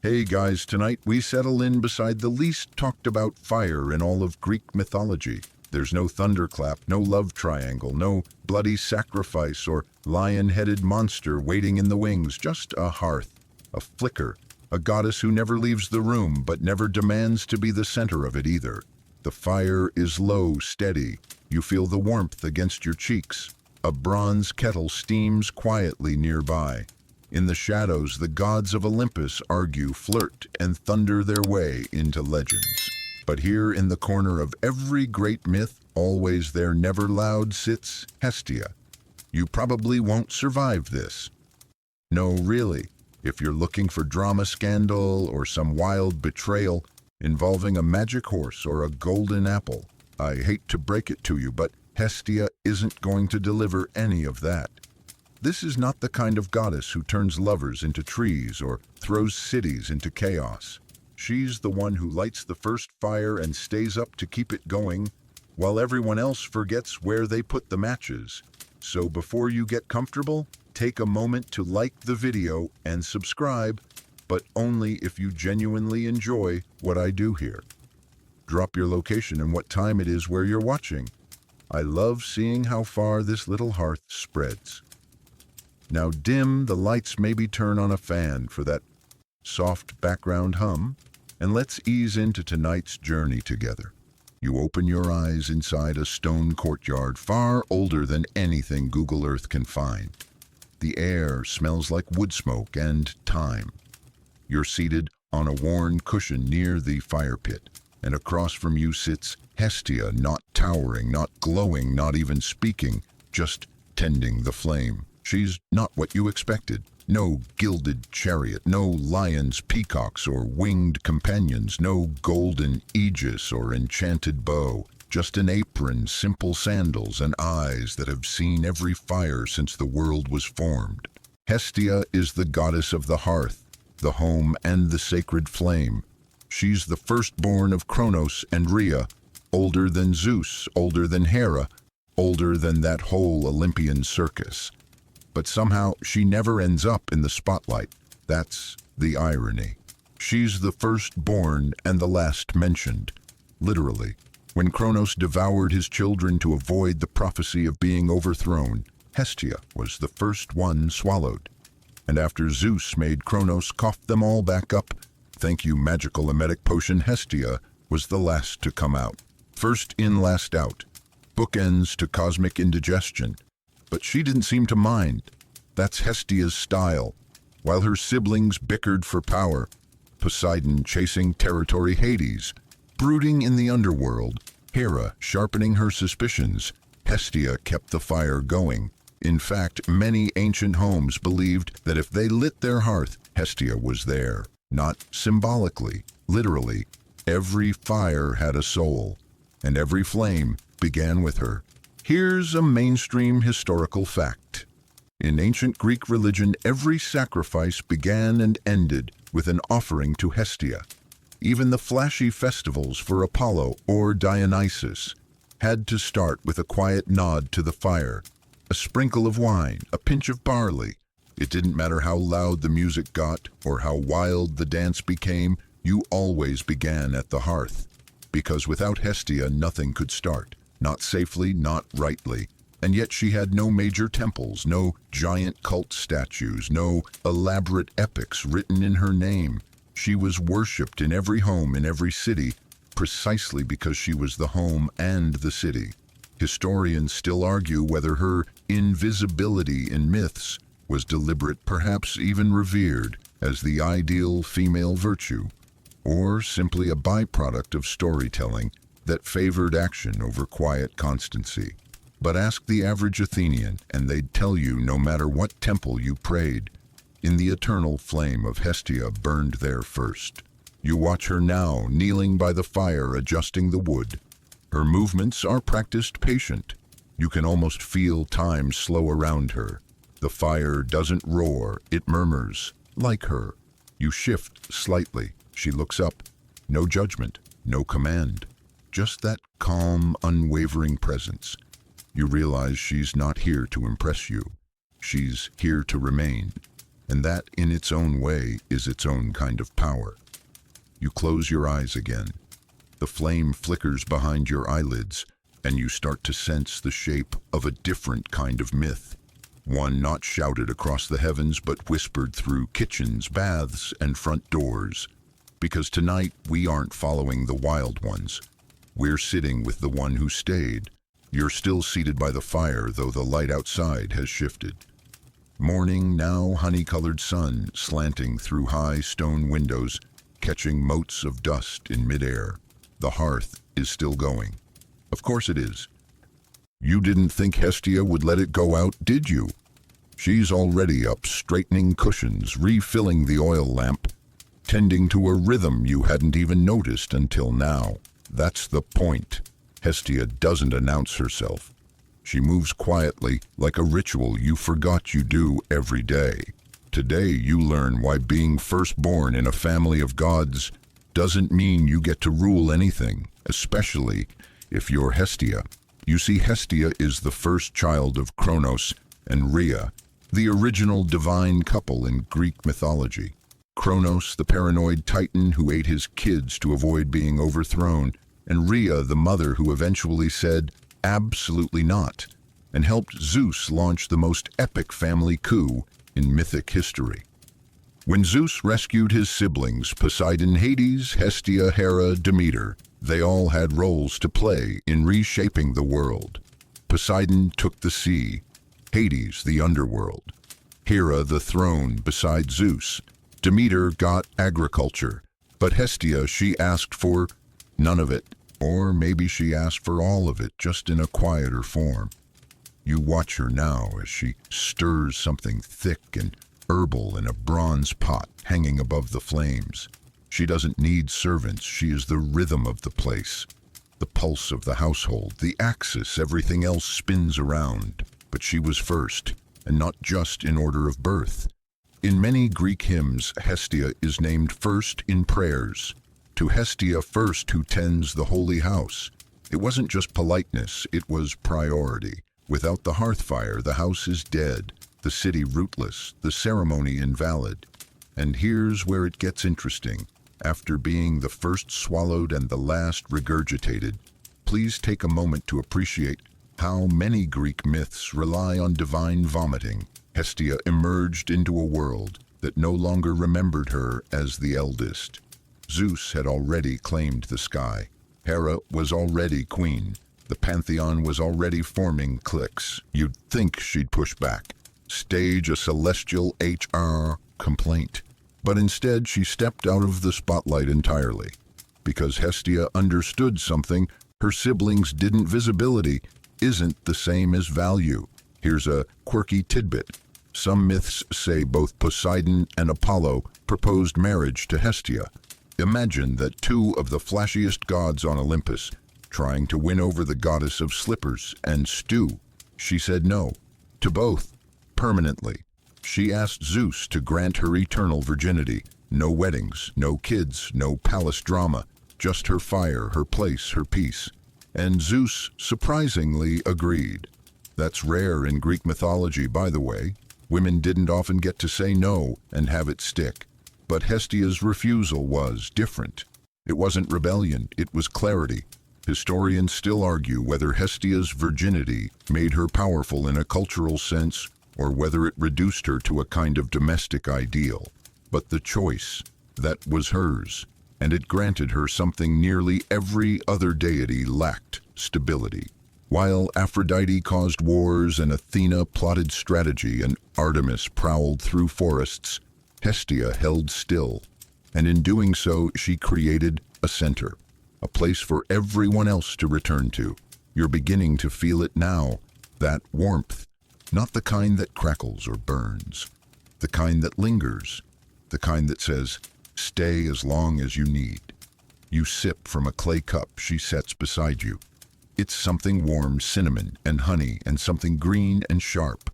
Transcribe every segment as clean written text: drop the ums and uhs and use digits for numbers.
Hey guys, tonight we settle in beside the least talked about fire in all of Greek mythology. There's no thunderclap, no love triangle, no bloody sacrifice or lion-headed monster waiting in the wings, just a hearth, a flicker, a goddess who never leaves the room but never demands to be the center of it either. The fire is low, steady. You feel the warmth against your cheeks. A bronze kettle steams quietly nearby. In the shadows, the gods of Olympus argue, flirt, and thunder their way into legends. But here in the corner of every great myth, always there, never loud, sits Hestia. You probably won't survive this. No, really. If you're looking for drama scandal or some wild betrayal involving a magic horse or a golden apple, I hate to break it to you, but Hestia isn't going to deliver any of that. This is not the kind of goddess who turns lovers into trees or throws cities into chaos. She's the one who lights the first fire and stays up to keep it going, while everyone else forgets where they put the matches. So before you get comfortable, take a moment to like the video and subscribe, but only if you genuinely enjoy what I do here. Drop your location and what time it is where you're watching. I love seeing how far this little hearth spreads. Now dim the lights, maybe turn on a fan for that soft background hum, and let's ease into tonight's journey together. You open your eyes inside a stone courtyard far older than anything Google Earth can find. The air smells like wood smoke and time. You're seated on a worn cushion near the fire pit, and across from you sits Hestia, not towering, not glowing, not even speaking, just tending the flame. She's not what you expected. No gilded chariot, no lions, peacocks, or winged companions, no golden aegis or enchanted bow, just an apron, simple sandals, and eyes that have seen every fire since the world was formed. Hestia is the goddess of the hearth, the home, and the sacred flame. She's the firstborn of Kronos and Rhea, older than Zeus, older than Hera, older than that whole Olympian circus. But somehow she never ends up in the spotlight. That's the irony. She's the firstborn and the last mentioned, literally. When Kronos devoured his children to avoid the prophecy of being overthrown, Hestia was the first one swallowed. And after Zeus made Kronos cough them all back up, thank you magical emetic potion, Hestia was the last to come out. First in, last out. Bookends to cosmic indigestion. But she didn't seem to mind. That's Hestia's style. While her siblings bickered for power, Poseidon chasing territory, Hades brooding in the underworld, Hera sharpening her suspicions, Hestia kept the fire going. In fact, many ancient homes believed that if they lit their hearth, Hestia was there. Not symbolically, literally. Every fire had a soul, and every flame began with her. Here's a mainstream historical fact. In ancient Greek religion, every sacrifice began and ended with an offering to Hestia. Even the flashy festivals for Apollo or Dionysus had to start with a quiet nod to the fire, a sprinkle of wine, a pinch of barley. It didn't matter how loud the music got or how wild the dance became, you always began at the hearth. Because without Hestia, nothing could start. Not safely, not rightly. And yet she had no major temples, no giant cult statues, no elaborate epics written in her name. She was worshipped in every home, in every city, precisely because she was the home and the city. Historians still argue whether her invisibility in myths was deliberate, perhaps even revered, as the ideal female virtue, or simply a byproduct of storytelling that favored action over quiet constancy. But ask the average Athenian, and they'd tell you no matter what temple you prayed, in the eternal flame of Hestia burned there first. You watch her now, kneeling by the fire, adjusting the wood. Her movements are practiced patient. You can almost feel time slow around her. The fire doesn't roar, it murmurs, like her. You shift slightly. She looks up. No judgment, no command. Just that calm, unwavering presence. You realize she's not here to impress you. She's here to remain. and that in its own way is its own kind of power. You close your eyes again. The flame flickers behind your eyelids, and you start to sense the shape of a different kind of myth. One not shouted across the heavens, but whispered through kitchens, baths, and front doors. Because tonight we aren't following the wild ones. We're sitting with the one who stayed. You're still seated by the fire, though the light outside has shifted. Morning, now honey-colored sun slanting through high stone windows, catching motes of dust in midair. The hearth is still going. Of course it is. You didn't think Hestia would let it go out, did you? She's already up, straightening cushions, refilling the oil lamp, tending to a rhythm you hadn't even noticed until now. That's the point. Hestia doesn't announce herself. She moves quietly, like a ritual you forgot you do every day. Today you learn why being firstborn in a family of gods doesn't mean you get to rule anything, especially if you're Hestia. You see, Hestia is the first child of Kronos and Rhea, the original divine couple in Greek mythology. Kronos, the paranoid titan who ate his kids to avoid being overthrown, and Rhea, the mother who eventually said, absolutely not, and helped Zeus launch the most epic family coup in mythic history. When Zeus rescued his siblings, Poseidon, Hades, Hestia, Hera, Demeter, they all had roles to play in reshaping the world. Poseidon took the sea, Hades the underworld, Hera the throne beside Zeus. Demeter got agriculture, but Hestia, she asked for none of it, or maybe she asked for all of it, just in a quieter form. You watch her now as she stirs something thick and herbal in a bronze pot hanging above the flames. She doesn't need servants, she is the rhythm of the place, the pulse of the household, the axis everything else spins around. But she was first, and not just in order of birth. In many Greek hymns, Hestia is named first in prayers. To Hestia first who tends the holy house. It wasn't just politeness, it was priority. Without the hearth fire, the house is dead, the city rootless, the ceremony invalid. And here's where it gets interesting. After being the first swallowed and the last regurgitated, please take a moment to appreciate how many Greek myths rely on divine vomiting. Hestia emerged into a world that no longer remembered her as the eldest. Zeus had already claimed the sky. Hera was already queen. The pantheon was already forming cliques. You'd think she'd push back, stage a celestial HR complaint. But instead she stepped out of the spotlight entirely. Because Hestia understood something her siblings didn't. Visibility isn't the same as value. Here's a quirky tidbit. Some myths say both Poseidon and Apollo proposed marriage to Hestia. Imagine that two of the flashiest gods on Olympus trying to win over the goddess of slippers and stew. She said no to both, permanently. She asked Zeus to grant her eternal virginity. No weddings, no kids, no palace drama, just her fire, her place, her peace. And Zeus surprisingly agreed. That's rare in Greek mythology, by the way. Women didn't often get to say no and have it stick. But Hestia's refusal was different. It wasn't rebellion, it was clarity. Historians still argue whether Hestia's virginity made her powerful in a cultural sense or whether it reduced her to a kind of domestic ideal. But the choice, that was hers, and it granted her something nearly every other deity lacked: stability. While Aphrodite caused wars and Athena plotted strategy and Artemis prowled through forests, Hestia held still, and in doing so she created a center, a place for everyone else to return to. You're beginning to feel it now, that warmth, not the kind that crackles or burns, the kind that lingers, the kind that says, stay as long as you need. You sip from a clay cup she sets beside you. It's something warm, cinnamon and honey, and something green and sharp.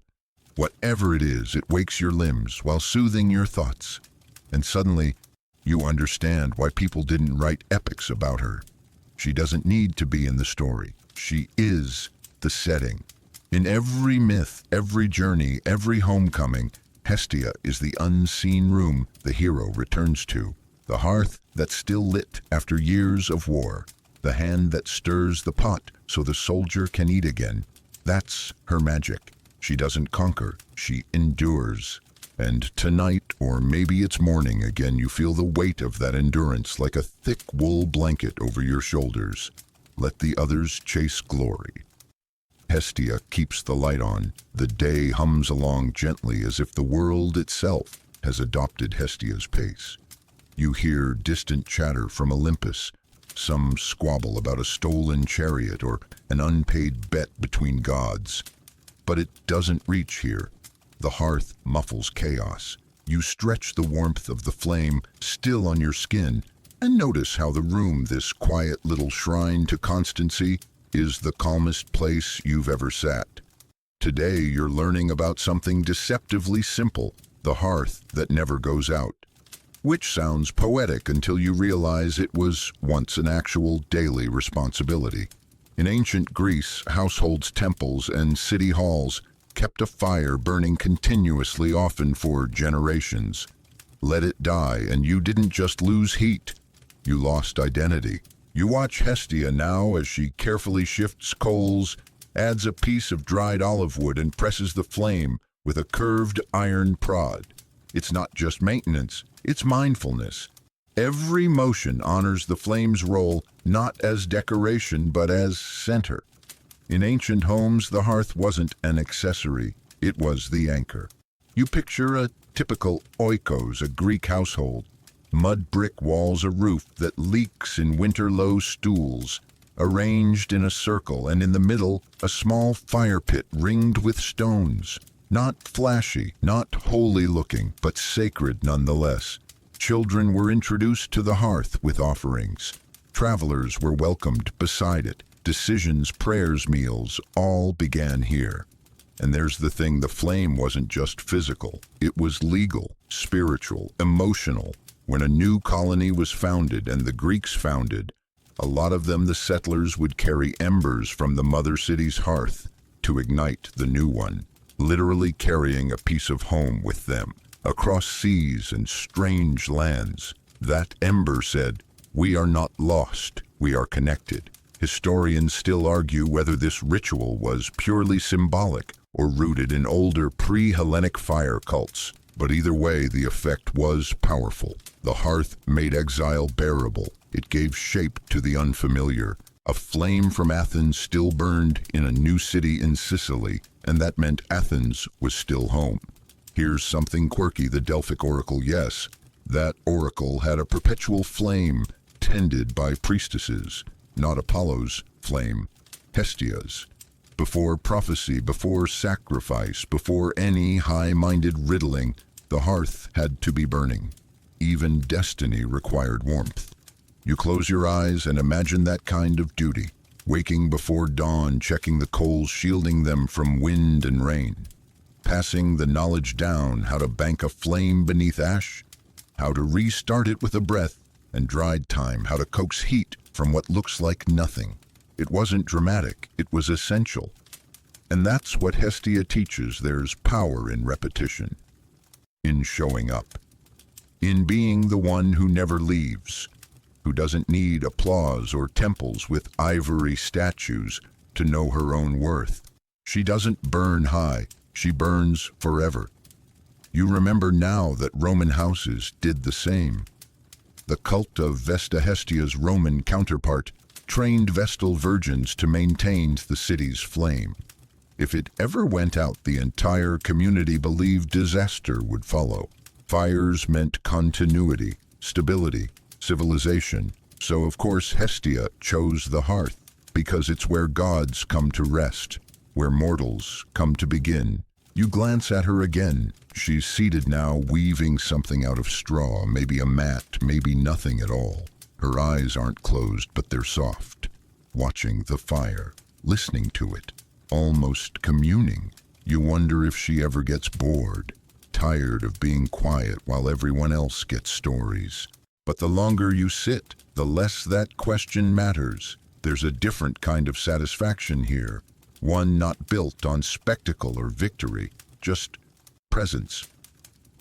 Whatever it is, it wakes your limbs while soothing your thoughts. And suddenly, you understand why people didn't write epics about her. She doesn't need to be in the story. She is the setting. In every myth, every journey, every homecoming, Hestia is the unseen room the hero returns to, the hearth that's still lit after years of war, the hand that stirs the pot so the soldier can eat again. That's her magic. She doesn't conquer, she endures. And tonight, or maybe it's morning again, you feel the weight of that endurance like a thick wool blanket over your shoulders. Let the others chase glory. Hestia keeps the light on. The day hums along gently as if the world itself has adopted Hestia's pace. You hear distant chatter from Olympus, some squabble about a stolen chariot or an unpaid bet between gods. But it doesn't reach here. The hearth muffles chaos. You stretch the warmth of the flame still on your skin and notice how the room, this quiet little shrine to constancy, is the calmest place you've ever sat. Today you're learning about something deceptively simple, the hearth that never goes out. Which sounds poetic until you realize it was once an actual daily responsibility. In ancient Greece, households, temples, and city halls kept a fire burning continuously, often for generations. Let it die, and you didn't just lose heat, you lost identity. You watch Hestia now as she carefully shifts coals, adds a piece of dried olive wood, and presses the flame with a curved iron prod. It's not just maintenance, it's mindfulness. Every motion honors the flame's role not as decoration but as center. In ancient homes, the hearth wasn't an accessory, it was the anchor. You picture a typical oikos, a Greek household. Mud brick walls, a roof that leaks in winter, low stools, arranged in a circle, and in the middle, a small fire pit ringed with stones. Not flashy, not holy looking, but sacred nonetheless. Children were introduced to the hearth with offerings. Travelers were welcomed beside it. Decisions, prayers, meals, all began here. And there's the thing, the flame wasn't just physical. It was legal, spiritual, emotional. When a new colony was founded, and the Greeks founded, a lot of them, the settlers, would carry embers from the mother city's hearth to ignite the new one, literally carrying a piece of home with them, across seas and strange lands. That ember said, "We are not lost, we are connected." Historians still argue whether this ritual was purely symbolic or rooted in older pre-Hellenic fire cults. But either way, the effect was powerful. The hearth made exile bearable. It gave shape to the unfamiliar. A flame from Athens still burned in a new city in Sicily, and that meant Athens was still home. Here's something quirky, the Delphic oracle, yes. That oracle had a perpetual flame tended by priestesses, not Apollo's flame, Hestia's. Before prophecy, before sacrifice, before any high-minded riddling, the hearth had to be burning. Even destiny required warmth. You close your eyes and imagine that kind of duty, waking before dawn, checking the coals, shielding them from wind and rain, passing the knowledge down how to bank a flame beneath ash, how to restart it with a breath, and dried time, how to coax heat from what looks like nothing. It wasn't dramatic, it was essential. And that's what Hestia teaches. There's power in repetition, in showing up, in being the one who never leaves, who doesn't need applause or temples with ivory statues to know her own worth. She doesn't burn high, she burns forever. You remember now that Roman houses did the same. The cult of Vesta, Hestia's Roman counterpart, trained Vestal virgins to maintain the city's flame. If it ever went out, the entire community believed disaster would follow. Fires meant continuity, stability, civilization. So of course Hestia chose the hearth, because it's where gods come to rest, where mortals come to begin. You glance at her again. She's seated now, weaving something out of straw, maybe a mat, maybe nothing at all. Her eyes aren't closed, but they're soft, watching the fire, listening to it, almost communing. You wonder if she ever gets bored, tired of being quiet while everyone else gets stories. But the longer you sit, the less that question matters. There's a different kind of satisfaction here, one not built on spectacle or victory, just presence.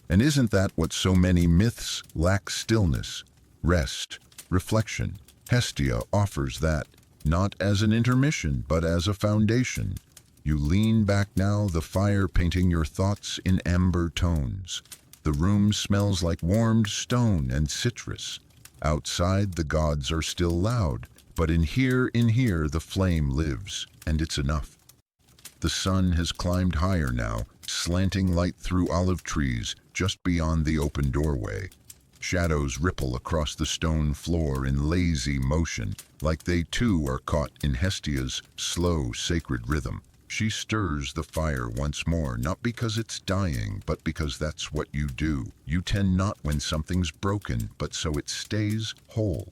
And isn't that what so many myths lack? Stillness, rest, reflection. Hestia offers that, not as an intermission, but as a foundation. You lean back now, the fire painting your thoughts in amber tones. The room smells like warmed stone and citrus. Outside, the gods are still loud, but in here, the flame lives, and it's enough. The sun has climbed higher now, slanting light through olive trees just beyond the open doorway. Shadows ripple across the stone floor in lazy motion, like they too are caught in Hestia's slow, sacred rhythm. She stirs the fire once more, not because it's dying, but because that's what you do. You tend not when something's broken, but so it stays whole.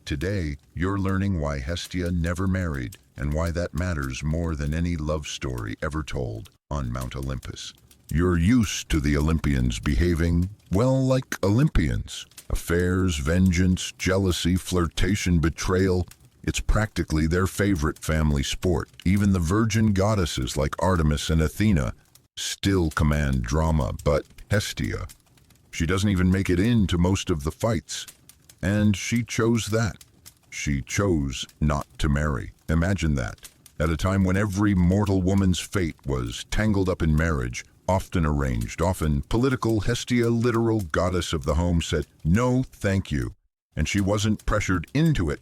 Today, you're learning why Hestia never married, and why that matters more than any love story ever told on Mount Olympus. You're used to the Olympians behaving, well, like Olympians. Affairs, vengeance, jealousy, flirtation, betrayal. It's practically their favorite family sport. Even the virgin goddesses like Artemis and Athena still command drama, but Hestia, she doesn't even make it into most of the fights. And she chose that. She chose not to marry. Imagine that. At a time when every mortal woman's fate was tangled up in marriage, often arranged, often political, Hestia, literal goddess of the home, said, "No, thank you." And she wasn't pressured into it.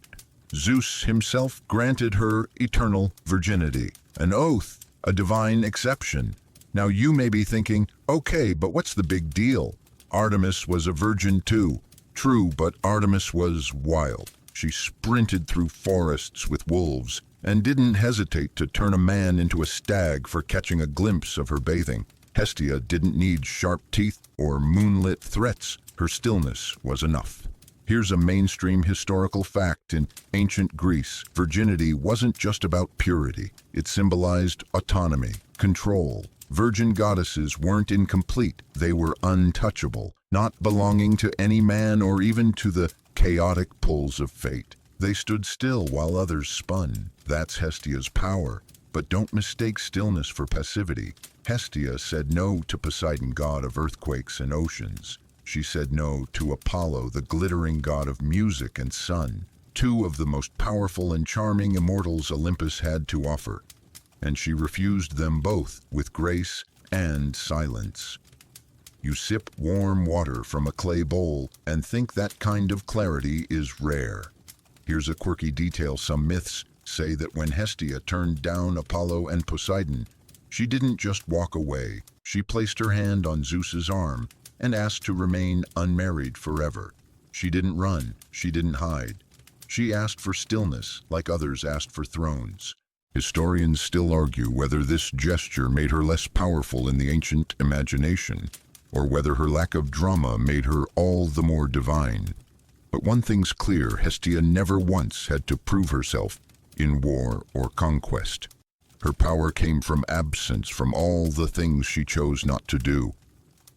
Zeus himself granted her eternal virginity, an oath, a divine exception. Now you may be thinking, okay, but what's the big deal? Artemis was a virgin too. True, but Artemis was wild. She sprinted through forests with wolves and didn't hesitate to turn a man into a stag for catching a glimpse of her bathing. Hestia didn't need sharp teeth or moonlit threats. Her stillness was enough. Here's a mainstream historical fact. In ancient Greece, virginity wasn't just about purity. It symbolized autonomy, control. Virgin goddesses weren't incomplete. They were untouchable, not belonging to any man or even to the chaotic pulls of fate. They stood still while others spun. That's Hestia's power. But don't mistake stillness for passivity. Hestia said no to Poseidon, god of earthquakes and oceans. She said no to Apollo, the glittering god of music and sun, two of the most powerful and charming immortals Olympus had to offer. And she refused them both with grace and silence. You sip warm water from a clay bowl and think that kind of clarity is rare. Here's a quirky detail. Some myths say that when Hestia turned down Apollo and Poseidon, she didn't just walk away. She placed her hand on Zeus's arm and asked to remain unmarried forever. She didn't run, she didn't hide. She asked for stillness, like others asked for thrones. Historians still argue whether this gesture made her less powerful in the ancient imagination, or whether her lack of drama made her all the more divine. But one thing's clear, Hestia never once had to prove herself in war or conquest. Her power came from absence, from all the things she chose not to do.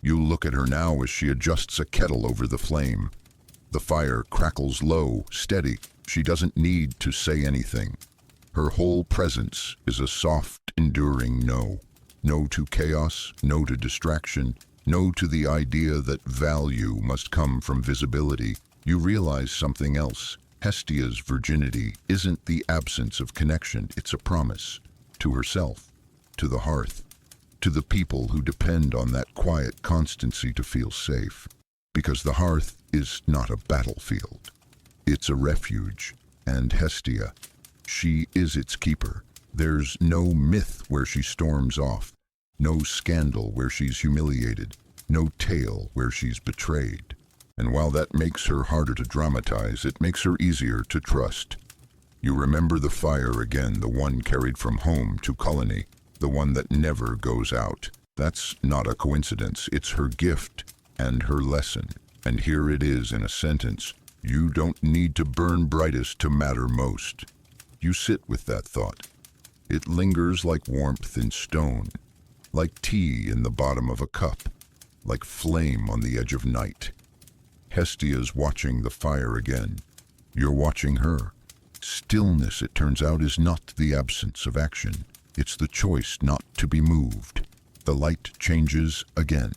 You look at her now as she adjusts a kettle over the flame. The fire crackles low, steady. She doesn't need to say anything. Her whole presence is a soft, enduring no. No to chaos, no to distraction, no to the idea that value must come from visibility. You realize something else. Hestia's virginity isn't the absence of connection, it's a promise. To herself, to the hearth, to the people who depend on that quiet constancy to feel safe. Because the hearth is not a battlefield. It's a refuge. And Hestia, she is its keeper. There's no myth where she storms off. No scandal where she's humiliated. No tale where she's betrayed. And while that makes her harder to dramatize, it makes her easier to trust. You remember the fire again, the one carried from home to colony, the one that never goes out. That's not a coincidence. It's her gift and her lesson. And here it is in a sentence. You don't need to burn brightest to matter most. You sit with that thought. It lingers like warmth in stone, like tea in the bottom of a cup, like flame on the edge of night. Hestia's watching the fire again. You're watching her. Stillness, it turns out, is not the absence of action. It's the choice not to be moved. The light changes again.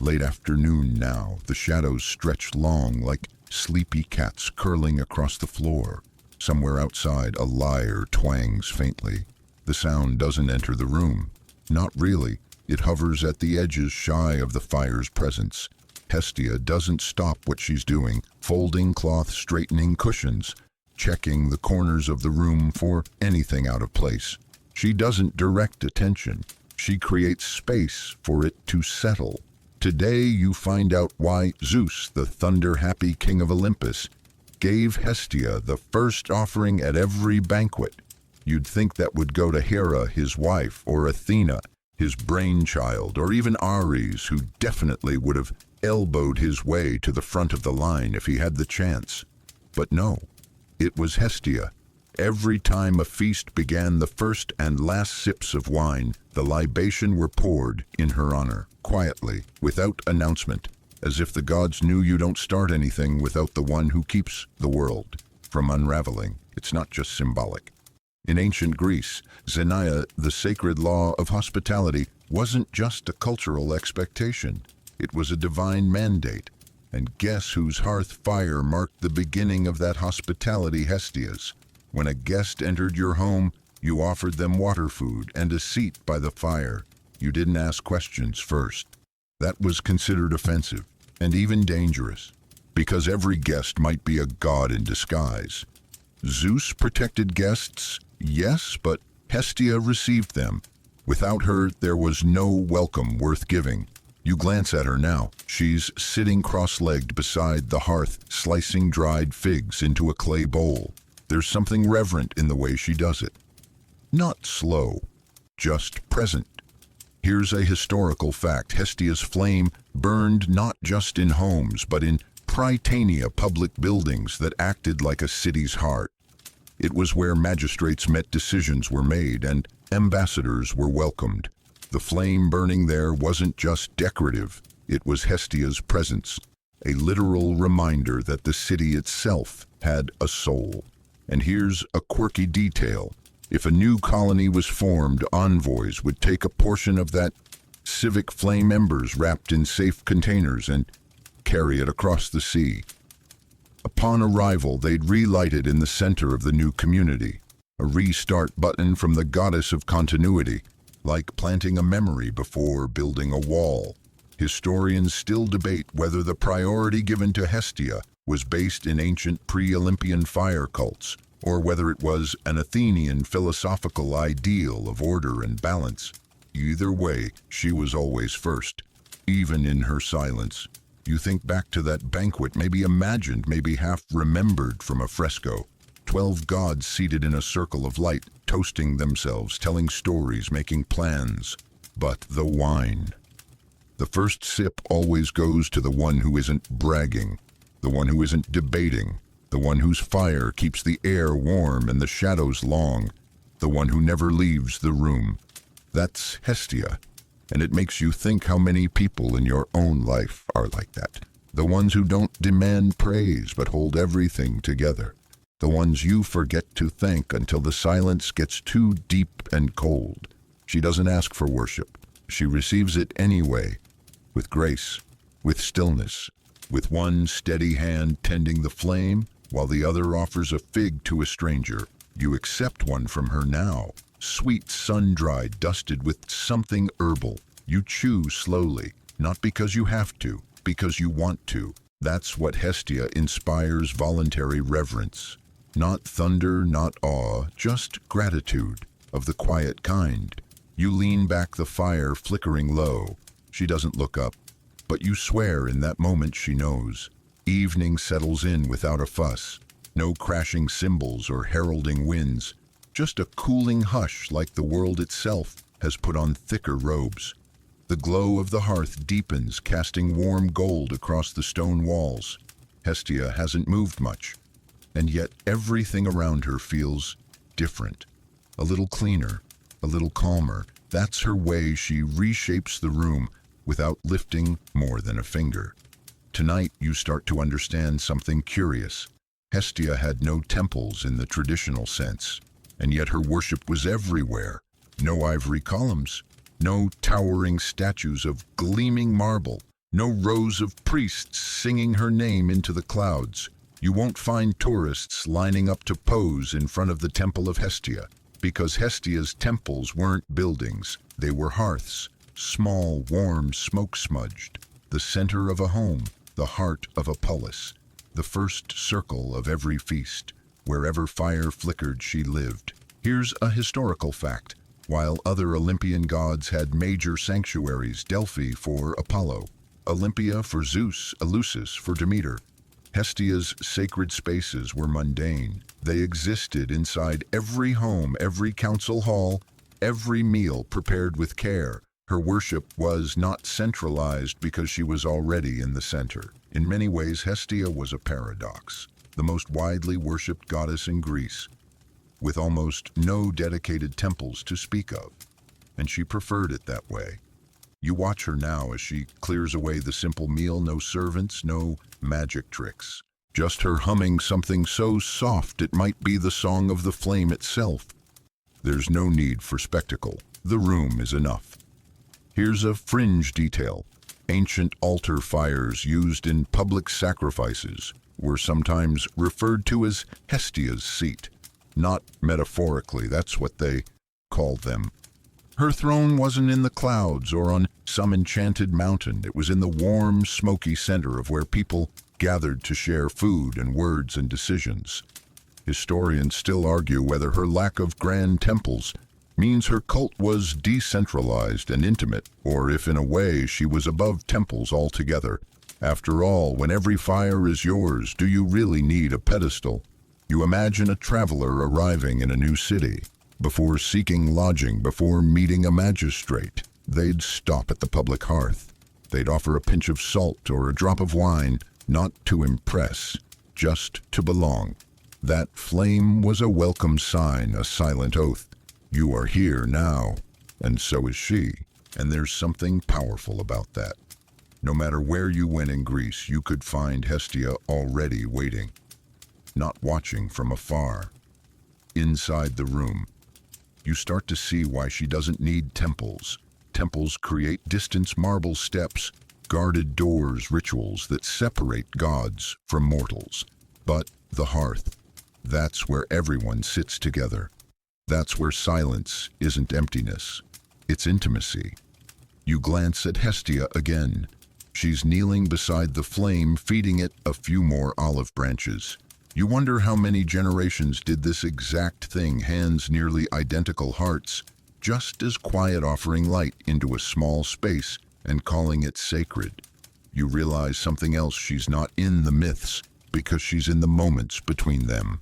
Late afternoon now, the shadows stretch long like sleepy cats curling across the floor. Somewhere outside, a lyre twangs faintly. The sound doesn't enter the room. Not really. It hovers at the edges, shy of the fire's presence. Hestia doesn't stop what she's doing, folding cloth, straightening cushions, checking the corners of the room for anything out of place. She doesn't direct attention. She creates space for it to settle. Today you find out why Zeus, the thunder-happy king of Olympus, gave Hestia the first offering at every banquet. You'd think that would go to Hera, his wife, or Athena, his brainchild, or even Ares, who definitely would have elbowed his way to the front of the line if he had the chance. But no, it was Hestia. Every time a feast began, the first and last sips of wine, the libation were poured in her honor, quietly, without announcement, as if the gods knew you don't start anything without the one who keeps the world from unraveling. It's not just symbolic. In ancient Greece, Xenia, the sacred law of hospitality, wasn't just a cultural expectation. It was a divine mandate. And guess whose hearth fire marked the beginning of that hospitality? Hestia's. When a guest entered your home, you offered them water, food, and a seat by the fire. You didn't ask questions first. That was considered offensive, and even dangerous, because every guest might be a god in disguise. Zeus protected guests, yes, but Hestia received them. Without her, there was no welcome worth giving. You glance at her now. She's sitting cross-legged beside the hearth, slicing dried figs into a clay bowl. There's something reverent in the way she does it. Not slow, just present. Here's a historical fact. Hestia's flame burned not just in homes, but in Prytania, public buildings that acted like a city's heart. It was where magistrates met, decisions were made, and ambassadors were welcomed. The flame burning there wasn't just decorative, it was Hestia's presence, a literal reminder that the city itself had a soul. And here's a quirky detail. If a new colony was formed, envoys would take a portion of that civic flame embers wrapped in safe containers and carry it across the sea. Upon arrival, they'd relight it in the center of the new community, a restart button from the goddess of continuity, like planting a memory before building a wall. Historians still debate whether the priority given to Hestia was based in ancient pre-Olympian fire cults, or whether it was an Athenian philosophical ideal of order and balance. Either way, she was always first, even in her silence. You think back to that banquet, maybe imagined, maybe half remembered from a fresco. 12 gods seated in a circle of light, toasting themselves, telling stories, making plans. But the wine. The first sip always goes to the one who isn't bragging, the one who isn't debating, the one whose fire keeps the air warm and the shadows long, the one who never leaves the room. That's Hestia, and it makes you think how many people in your own life are like that. The ones who don't demand praise but hold everything together. The ones you forget to thank until the silence gets too deep and cold. She doesn't ask for worship. She receives it anyway, with grace, with stillness, with one steady hand tending the flame, while the other offers a fig to a stranger. You accept one from her now, sweet, sun-dried, dusted with something herbal. You chew slowly, not because you have to, because you want to. That's what Hestia inspires: voluntary reverence. Not thunder, not awe, just gratitude, of the quiet kind. You lean back, the fire flickering low. She doesn't look up, but you swear in that moment she knows. Evening settles in without a fuss. No crashing cymbals or heralding winds. Just a cooling hush, like the world itself has put on thicker robes. The glow of the hearth deepens, casting warm gold across the stone walls. Hestia hasn't moved much, and yet everything around her feels different. A little cleaner, a little calmer. That's her way. She reshapes the room without lifting more than a finger. Tonight you start to understand something curious. Hestia had no temples in the traditional sense, and yet her worship was everywhere. No ivory columns, no towering statues of gleaming marble, No rows of priests singing her name into the clouds. You won't find tourists lining up to pose in front of the temple of Hestia, because Hestia's temples weren't buildings, they were hearths, small, warm, smoke-smudged, the center of a home, the heart of a polis, the first circle of every feast. Wherever fire flickered, she lived. Here's a historical fact. While other Olympian gods had major sanctuaries, Delphi for Apollo, Olympia for Zeus, Eleusis for Demeter, Hestia's sacred spaces were mundane. They existed inside every home, every council hall, every meal prepared with care. Her worship was not centralized because she was already in the center. In many ways, Hestia was a paradox, the most widely worshipped goddess in Greece, with almost no dedicated temples to speak of, and she preferred it that way. You watch her now as she clears away the simple meal, no servants, no magic tricks. Just her humming something so soft it might be the song of the flame itself. There's no need for spectacle. The room is enough. Here's a fringe detail. Ancient altar fires used in public sacrifices were sometimes referred to as Hestia's seat. Not metaphorically, that's what they called them. Her throne wasn't in the clouds or on some enchanted mountain. It was in the warm, smoky center of where people gathered to share food and words and decisions. Historians still argue whether her lack of grand temples means her cult was decentralized and intimate, or if in a way she was above temples altogether. After all, when every fire is yours, do you really need a pedestal? You imagine a traveler arriving in a new city. Before seeking lodging, before meeting a magistrate, they'd stop at the public hearth. They'd offer a pinch of salt or a drop of wine, not to impress, just to belong. That flame was a welcome sign, a silent oath. You are here now, and so is she, and there's something powerful about that. No matter where you went in Greece, you could find Hestia already waiting, not watching from afar. Inside the room, you start to see why she doesn't need temples. Temples create distant marble steps, guarded doors, rituals that separate gods from mortals. But the hearth, that's where everyone sits together. That's where silence isn't emptiness, it's intimacy. You glance at Hestia again. She's kneeling beside the flame, feeding it a few more olive branches. You wonder how many generations did this exact thing, hands nearly identical, hearts just as quiet, offering light into a small space and calling it sacred. You realize something else: she's not in the myths because she's in the moments between them.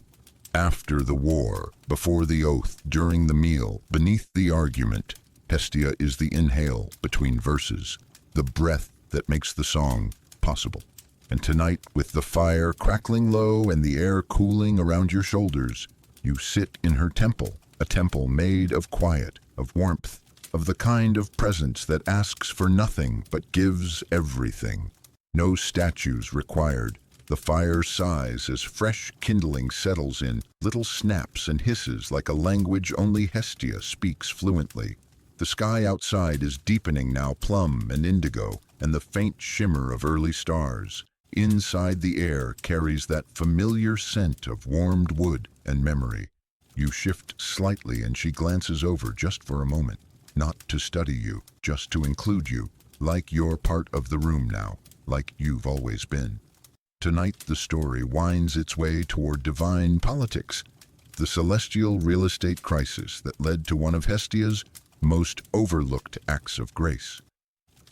After the war, before the oath, during the meal, beneath the argument, Hestia is the inhale between verses, the breath that makes the song possible. And tonight, with the fire crackling low and the air cooling around your shoulders, you sit in her temple, a temple made of quiet, of warmth, of the kind of presence that asks for nothing but gives everything. No statues required. The fire sighs as fresh kindling settles in, little snaps and hisses like a language only Hestia speaks fluently. The sky outside is deepening now, plum and indigo, and the faint shimmer of early stars. Inside, the air carries that familiar scent of warmed wood and memory. You shift slightly and she glances over just for a moment, not to study you, just to include you, like you're part of the room now, like you've always been. Tonight the story winds its way toward divine politics, the celestial real estate crisis that led to one of Hestia's most overlooked acts of grace.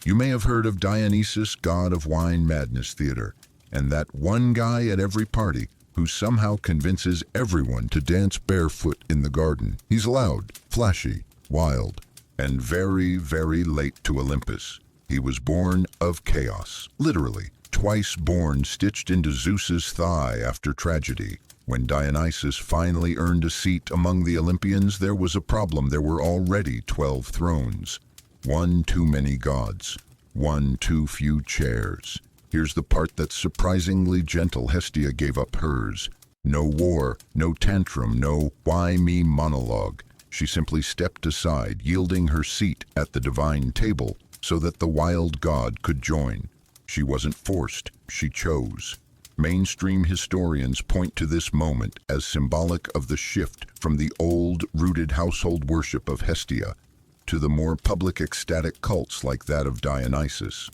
You may have heard of Dionysus, god of wine, madness, theater, and that one guy at every party who somehow convinces everyone to dance barefoot in the garden. He's loud, flashy, wild, and very, very late to Olympus. He was born of chaos, literally, twice born, stitched into Zeus's thigh after tragedy. When Dionysus finally earned a seat among the Olympians, there was a problem. There were already 12 thrones. One too many gods, one too few chairs. Here's the part that's surprisingly gentle. Hestia gave up hers. No war, no tantrum, no why me monologue. She simply stepped aside, yielding her seat at the divine table so that the wild god could join. She wasn't forced, she chose. Mainstream historians point to this moment as symbolic of the shift from the old, rooted household worship of Hestia to the more public ecstatic cults like that of Dionysus.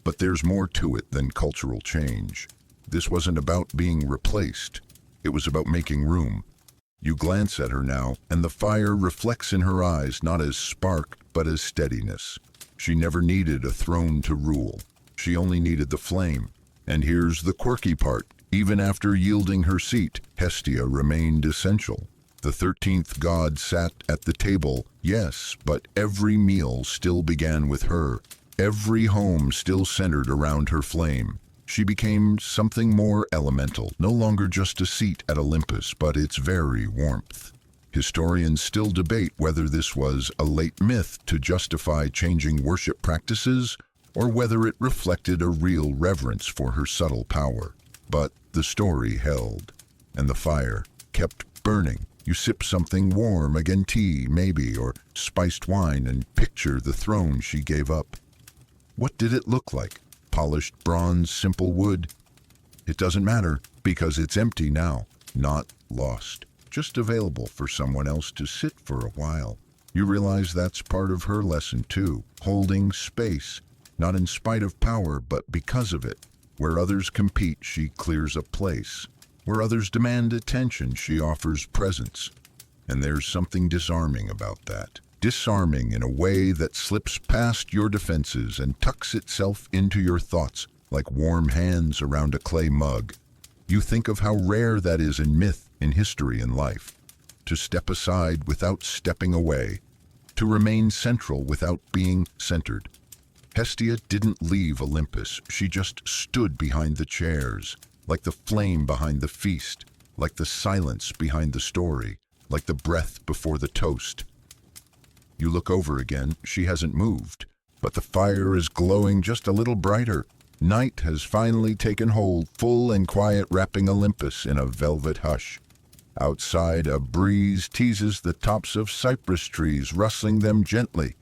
But there's more to it than cultural change. This wasn't about being replaced. It was about making room. You glance at her now, and the fire reflects in her eyes not as spark, but as steadiness. She never needed a throne to rule. She only needed the flame. And here's the quirky part. Even after yielding her seat, Hestia remained essential. The 13th god sat at the table, yes, but every meal still began with her. Every home still centered around her flame. She became something more elemental, no longer just a seat at Olympus, but its very warmth. Historians still debate whether this was a late myth to justify changing worship practices, or whether it reflected a real reverence for her subtle power. But the story held, and the fire kept burning. You sip something warm, again tea, maybe, or spiced wine, and picture the throne she gave up. What did it look like? Polished bronze, simple wood? It doesn't matter, because it's empty now, not lost, just available for someone else to sit for a while. You realize that's part of her lesson too, holding space. Not in spite of power, but because of it. Where others compete, she clears a place. Where others demand attention, she offers presence. And there's something disarming about that. Disarming in a way that slips past your defenses and tucks itself into your thoughts like warm hands around a clay mug. You think of how rare that is in myth, in history, in life. To step aside without stepping away. To remain central without being centered. Hestia didn't leave Olympus, she just stood behind the chairs, like the flame behind the feast, like the silence behind the story, like the breath before the toast. You look over again, she hasn't moved, but the fire is glowing just a little brighter. Night has finally taken hold, full and quiet, wrapping Olympus in a velvet hush. Outside, a breeze teases the tops of cypress trees, rustling them gently.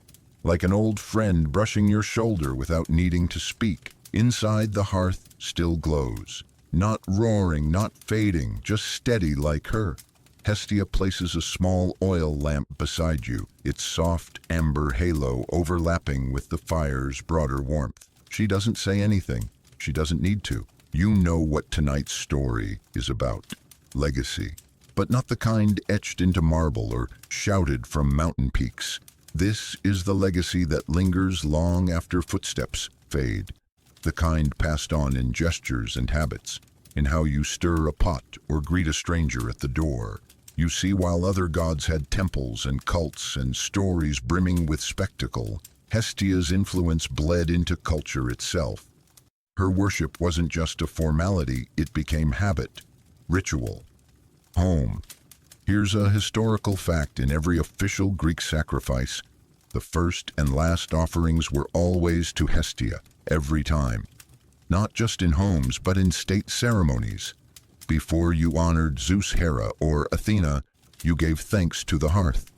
Like an old friend brushing your shoulder without needing to speak. Inside, the hearth still glows. Not roaring, not fading, just steady like her. Hestia places a small oil lamp beside you, its soft amber halo overlapping with the fire's broader warmth. She doesn't say anything. She doesn't need to. You know what tonight's story is about. Legacy. But not the kind etched into marble or shouted from mountain peaks. This is the legacy that lingers long after footsteps fade, the kind passed on in gestures and habits, in how you stir a pot or greet a stranger at the door. You see, while other gods had temples and cults and stories brimming with spectacle, Hestia's influence bled into culture itself. Her worship wasn't just a formality, it became habit, ritual, home. Here's a historical fact: in every official Greek sacrifice, the first and last offerings were always to Hestia, every time. Not just in homes, but in state ceremonies. Before you honored Zeus Hera or Athena, you gave thanks to the hearth.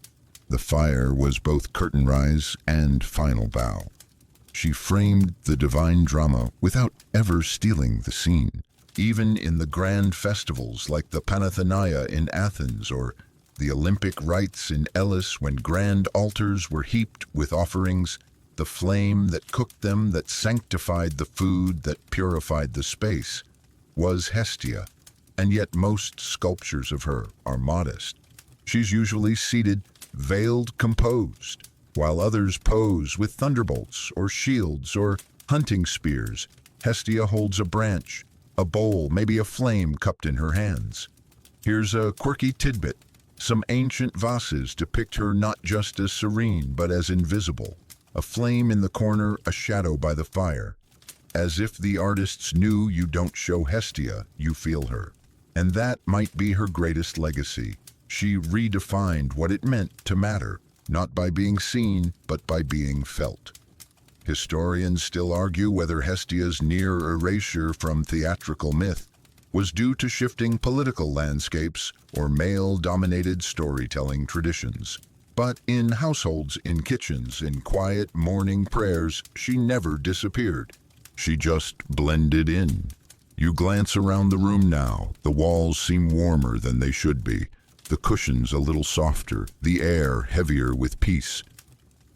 The fire was both curtain rise and final bow. She framed the divine drama without ever stealing the scene. Even in the grand festivals like the Panathenea in Athens or the Olympic rites in Elis, when grand altars were heaped with offerings, the flame that cooked them, that sanctified the food, that purified the space, was Hestia. And yet most sculptures of her are modest. She's usually seated, veiled, composed, while others pose with thunderbolts or shields or hunting spears. Hestia holds a branch, a bowl, maybe a flame cupped in her hands. Here's a quirky tidbit. Some ancient vases depict her not just as serene, but as invisible. A flame in the corner, a shadow by the fire. As if the artists knew you don't show Hestia, you feel her. And that might be her greatest legacy. She redefined what it meant to matter, not by being seen, but by being felt. Historians still argue whether Hestia's near erasure from theatrical myth was due to shifting political landscapes or male-dominated storytelling traditions. But in households, in kitchens, in quiet morning prayers, she never disappeared. She just blended in. You glance around the room now. The walls seem warmer than they should be. The cushions a little softer, the air heavier with peace.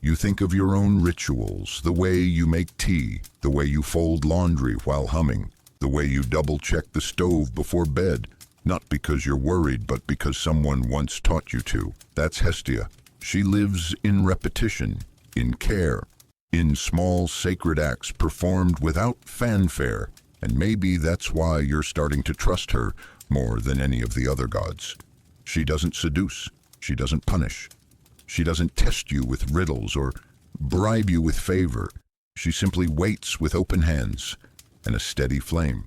You think of your own rituals, the way you make tea, the way you fold laundry while humming, the way you double-check the stove before bed, not because you're worried, but because someone once taught you to. That's Hestia. She lives in repetition, in care, in small sacred acts performed without fanfare, and maybe that's why you're starting to trust her more than any of the other gods. She doesn't seduce. She doesn't punish. She doesn't test you with riddles or bribe you with favor. She simply waits with open hands and a steady flame.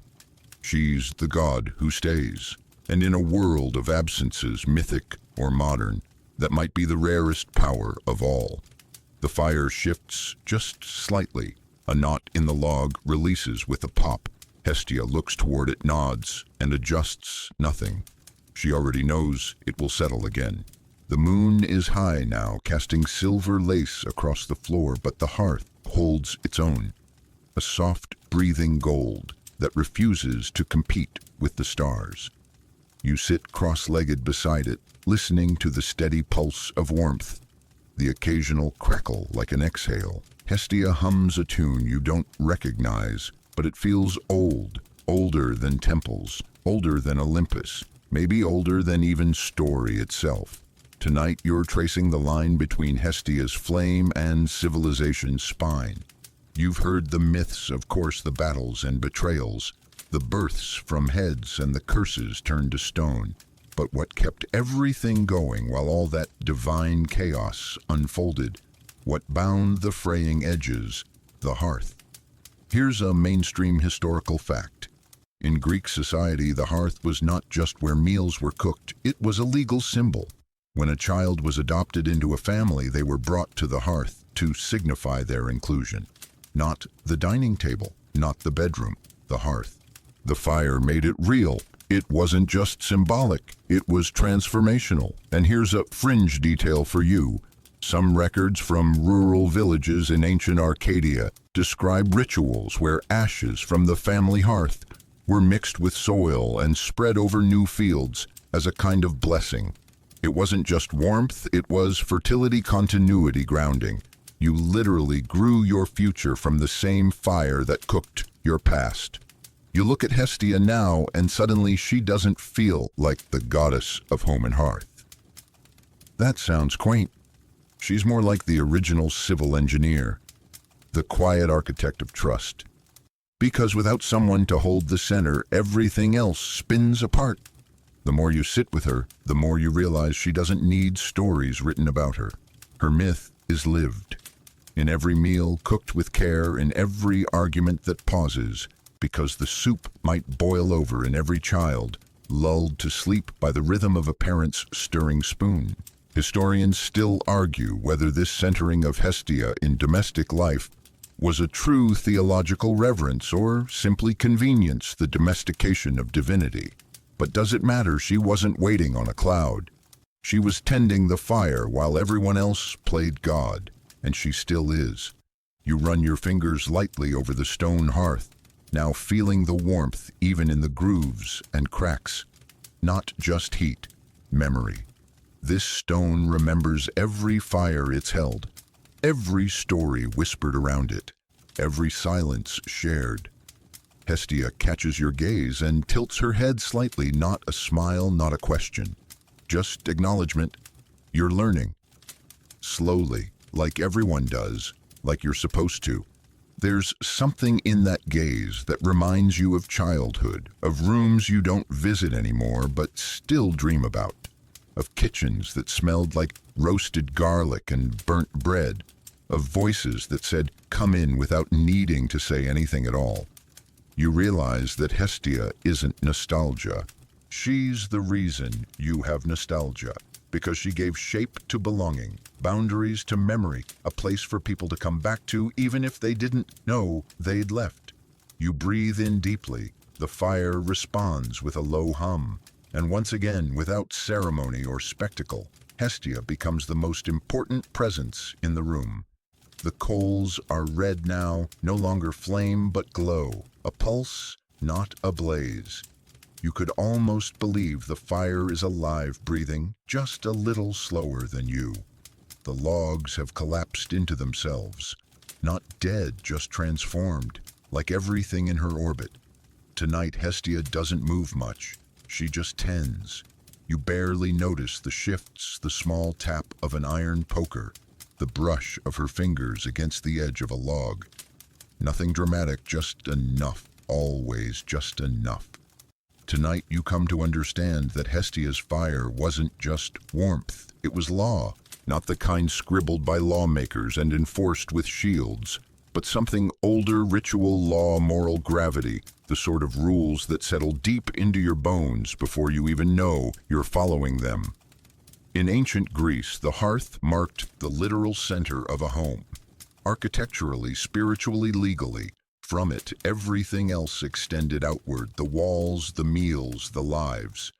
She's the god who stays. And in a world of absences, mythic or modern, that might be the rarest power of all. The fire shifts just slightly. A knot in the log releases with a pop. Hestia looks toward it, nods, and adjusts nothing. She already knows it will settle again. The moon is high now, casting silver lace across the floor, but the hearth holds its own. A soft, breathing gold that refuses to compete with the stars. You sit cross-legged beside it, listening to the steady pulse of warmth, the occasional crackle like an exhale. Hestia hums a tune you don't recognize, but it feels old, older than temples, older than Olympus, maybe older than even story itself. Tonight you're tracing the line between Hestia's flame and civilization's spine. You've heard the myths, of course, the battles and betrayals, the births from heads and the curses turned to stone. But what kept everything going while all that divine chaos unfolded? What bound the fraying edges? The hearth. Here's a mainstream historical fact. In Greek society, the hearth was not just where meals were cooked, it was a legal symbol. When a child was adopted into a family, they were brought to the hearth to signify their inclusion. Not the dining table, not the bedroom, the hearth. The fire made it real. It wasn't just symbolic, it was transformational. And here's a fringe detail for you. Some records from rural villages in ancient Arcadia describe rituals where ashes from the family hearth were mixed with soil and spread over new fields as a kind of blessing. It wasn't just warmth, it was fertility continuity grounding. You literally grew your future from the same fire that cooked your past. You look at Hestia now, and suddenly she doesn't feel like the goddess of home and hearth. That sounds quaint. She's more like the original civil engineer, the quiet architect of trust. Because without someone to hold the center, everything else spins apart. The more you sit with her, the more you realize she doesn't need stories written about her. Her myth is lived. In every meal cooked with care, in every argument that pauses, because the soup might boil over in every child, lulled to sleep by the rhythm of a parent's stirring spoon. Historians still argue whether this centering of Hestia in domestic life was a true theological reverence or simply convenience, the domestication of divinity. But does it matter? She wasn't waiting on a cloud. She was tending the fire while everyone else played God, and she still is. You run your fingers lightly over the stone hearth, now feeling the warmth even in the grooves and cracks. Not just heat, memory. This stone remembers every fire it's held, every story whispered around it, every silence shared. Hestia catches your gaze and tilts her head slightly, not a smile, not a question. Just acknowledgement. You're learning. Slowly, like everyone does, like you're supposed to. There's something in that gaze that reminds you of childhood, of rooms you don't visit anymore but still dream about, of kitchens that smelled like roasted garlic and burnt bread, of voices that said, "Come in," without needing to say anything at all. You realize that Hestia isn't nostalgia. She's the reason you have nostalgia, because she gave shape to belonging, boundaries to memory, a place for people to come back to even if they didn't know they'd left. You breathe in deeply, the fire responds with a low hum, and once again, without ceremony or spectacle, Hestia becomes the most important presence in the room. The coals are red now, no longer flame but glow, a pulse, not a blaze. You could almost believe the fire is alive, breathing, just a little slower than you. The logs have collapsed into themselves, not dead, just transformed, like everything in her orbit. Tonight, Hestia doesn't move much. She just tends. You barely notice the shifts, the small tap of an iron poker, the brush of her fingers against the edge of a log. Nothing dramatic, just enough, always just enough. Tonight you come to understand that Hestia's fire wasn't just warmth, it was law, not the kind scribbled by lawmakers and enforced with shields, but something older, ritual law, moral gravity, the sort of rules that settle deep into your bones before you even know you're following them. In ancient Greece, the hearth marked the literal center of a home. Architecturally, spiritually, legally, from it, everything else extended outward, the walls, the meals, the lives.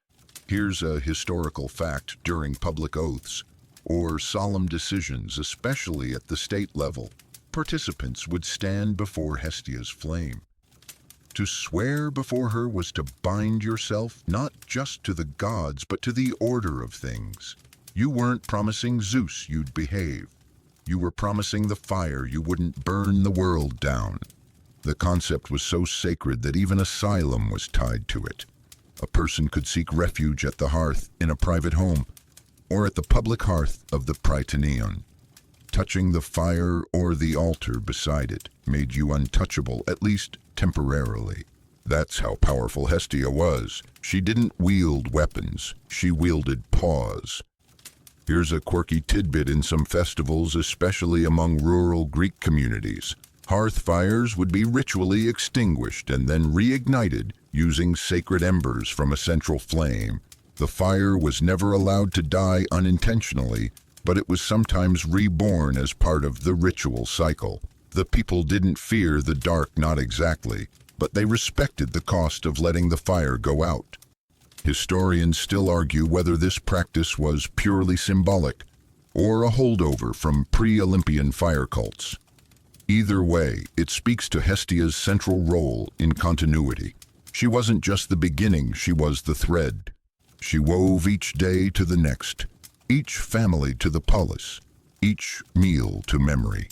Here's a historical fact: during public oaths, or solemn decisions, especially at the state level, participants would stand before Hestia's flame. To swear before her was to bind yourself not just to the gods, but to the order of things. You weren't promising Zeus you'd behave. You were promising the fire you wouldn't burn the world down. The concept was so sacred that even asylum was tied to it. A person could seek refuge at the hearth in a private home, or at the public hearth of the Prytaneon. Touching the fire or the altar beside it made you untouchable, at least temporarily. That's how powerful Hestia was. She didn't wield weapons, she wielded paws. Here's a quirky tidbit: in some festivals, especially among rural Greek communities, hearth fires would be ritually extinguished and then reignited using sacred embers from a central flame. The fire was never allowed to die unintentionally, but it was sometimes reborn as part of the ritual cycle. The people didn't fear the dark, not exactly, but they respected the cost of letting the fire go out. Historians still argue whether this practice was purely symbolic or a holdover from pre-Olympian fire cults. Either way, it speaks to Hestia's central role in continuity. She wasn't just the beginning, she was the thread. She wove each day to the next, each family to the polis, each meal to memory.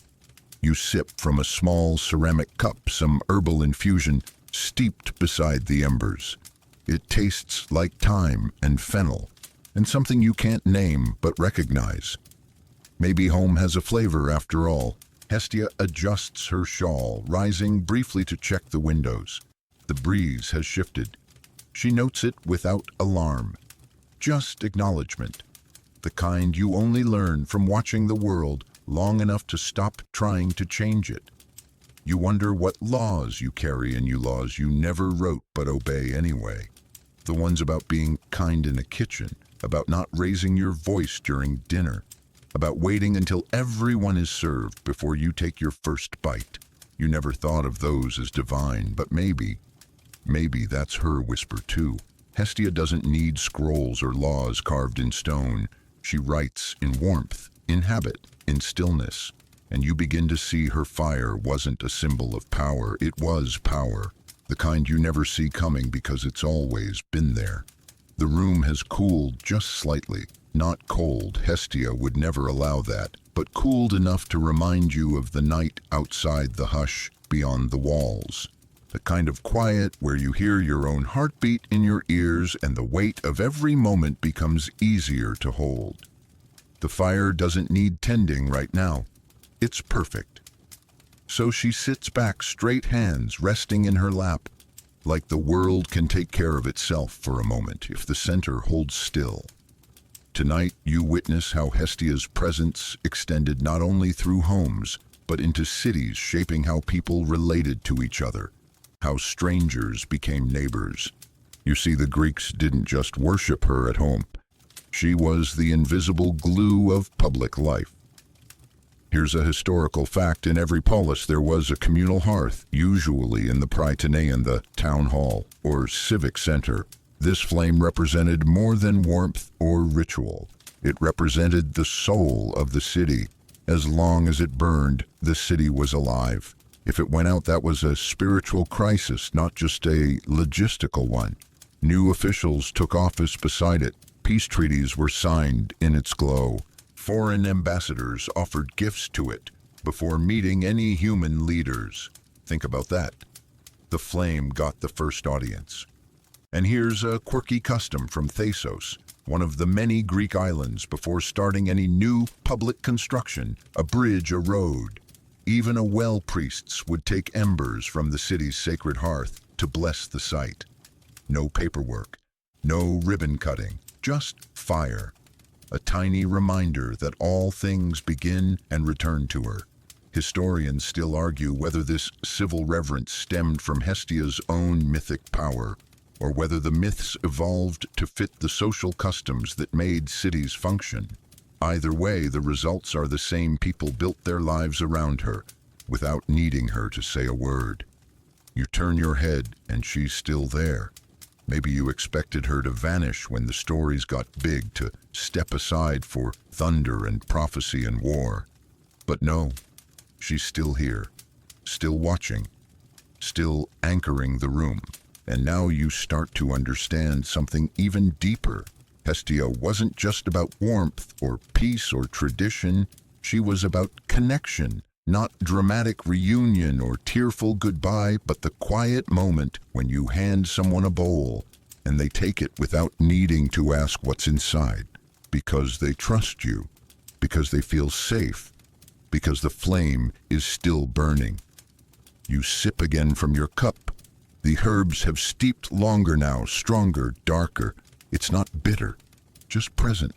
You sip from a small ceramic cup, some herbal infusion steeped beside the embers. It tastes like thyme and fennel, and something you can't name but recognize. Maybe home has a flavor after all. Hestia adjusts her shawl, rising briefly to check the windows. The breeze has shifted. She notes it without alarm, just acknowledgement, the kind you only learn from watching the world long enough to stop trying to change it. You wonder what laws you carry in you, laws you never wrote but obey anyway. The ones about being kind in a kitchen, about not raising your voice during dinner, about waiting until everyone is served before you take your first bite. You never thought of those as divine, but maybe that's her whisper too. Hestia doesn't need scrolls or laws carved in stone. She writes in warmth, in habit, in stillness. And you begin to see her fire wasn't a symbol of power, it was power. The kind you never see coming because it's always been there. The room has cooled just slightly. Not cold, Hestia would never allow that, but cooled enough to remind you of the night outside the hush beyond the walls. The kind of quiet where you hear your own heartbeat in your ears and the weight of every moment becomes easier to hold. The fire doesn't need tending right now. It's perfect. So she sits back, straight hands resting in her lap, like the world can take care of itself for a moment if the center holds still. Tonight you witness how Hestia's presence extended not only through homes, but into cities, shaping how people related to each other, how strangers became neighbors. You see, the Greeks didn't just worship her at home. She was the invisible glue of public life. Here's a historical fact: in every polis there was a communal hearth, usually in the Prytaneon, the town hall, or civic center. This flame represented more than warmth or ritual. It represented the soul of the city. As long as it burned, the city was alive. If it went out, that was a spiritual crisis, not just a logistical one. New officials took office beside it. Peace treaties were signed in its glow. Foreign ambassadors offered gifts to it before meeting any human leaders. Think about that. The flame got the first audience. And here's a quirky custom from Thasos, one of the many Greek islands. Before starting any new public construction, a bridge, a road, even a well, priests would take embers from the city's sacred hearth to bless the site. No paperwork, no ribbon cutting, just fire. A tiny reminder that all things begin and return to her. Historians still argue whether this civil reverence stemmed from Hestia's own mythic power, or whether the myths evolved to fit the social customs that made cities function. Either way, the results are the same. People built their lives around her, without needing her to say a word. You turn your head, and she's still there. Maybe you expected her to vanish when the stories got big, to step aside for thunder and prophecy and war. But no, she's still here, still watching, still anchoring the room. And now you start to understand something even deeper. Hestia wasn't just about warmth or peace or tradition. She was about connection, not dramatic reunion or tearful goodbye, but the quiet moment when you hand someone a bowl and they take it without needing to ask what's inside, because they trust you, because they feel safe, because the flame is still burning. You sip again from your cup. The herbs have steeped longer now, stronger, darker. It's not bitter, just present,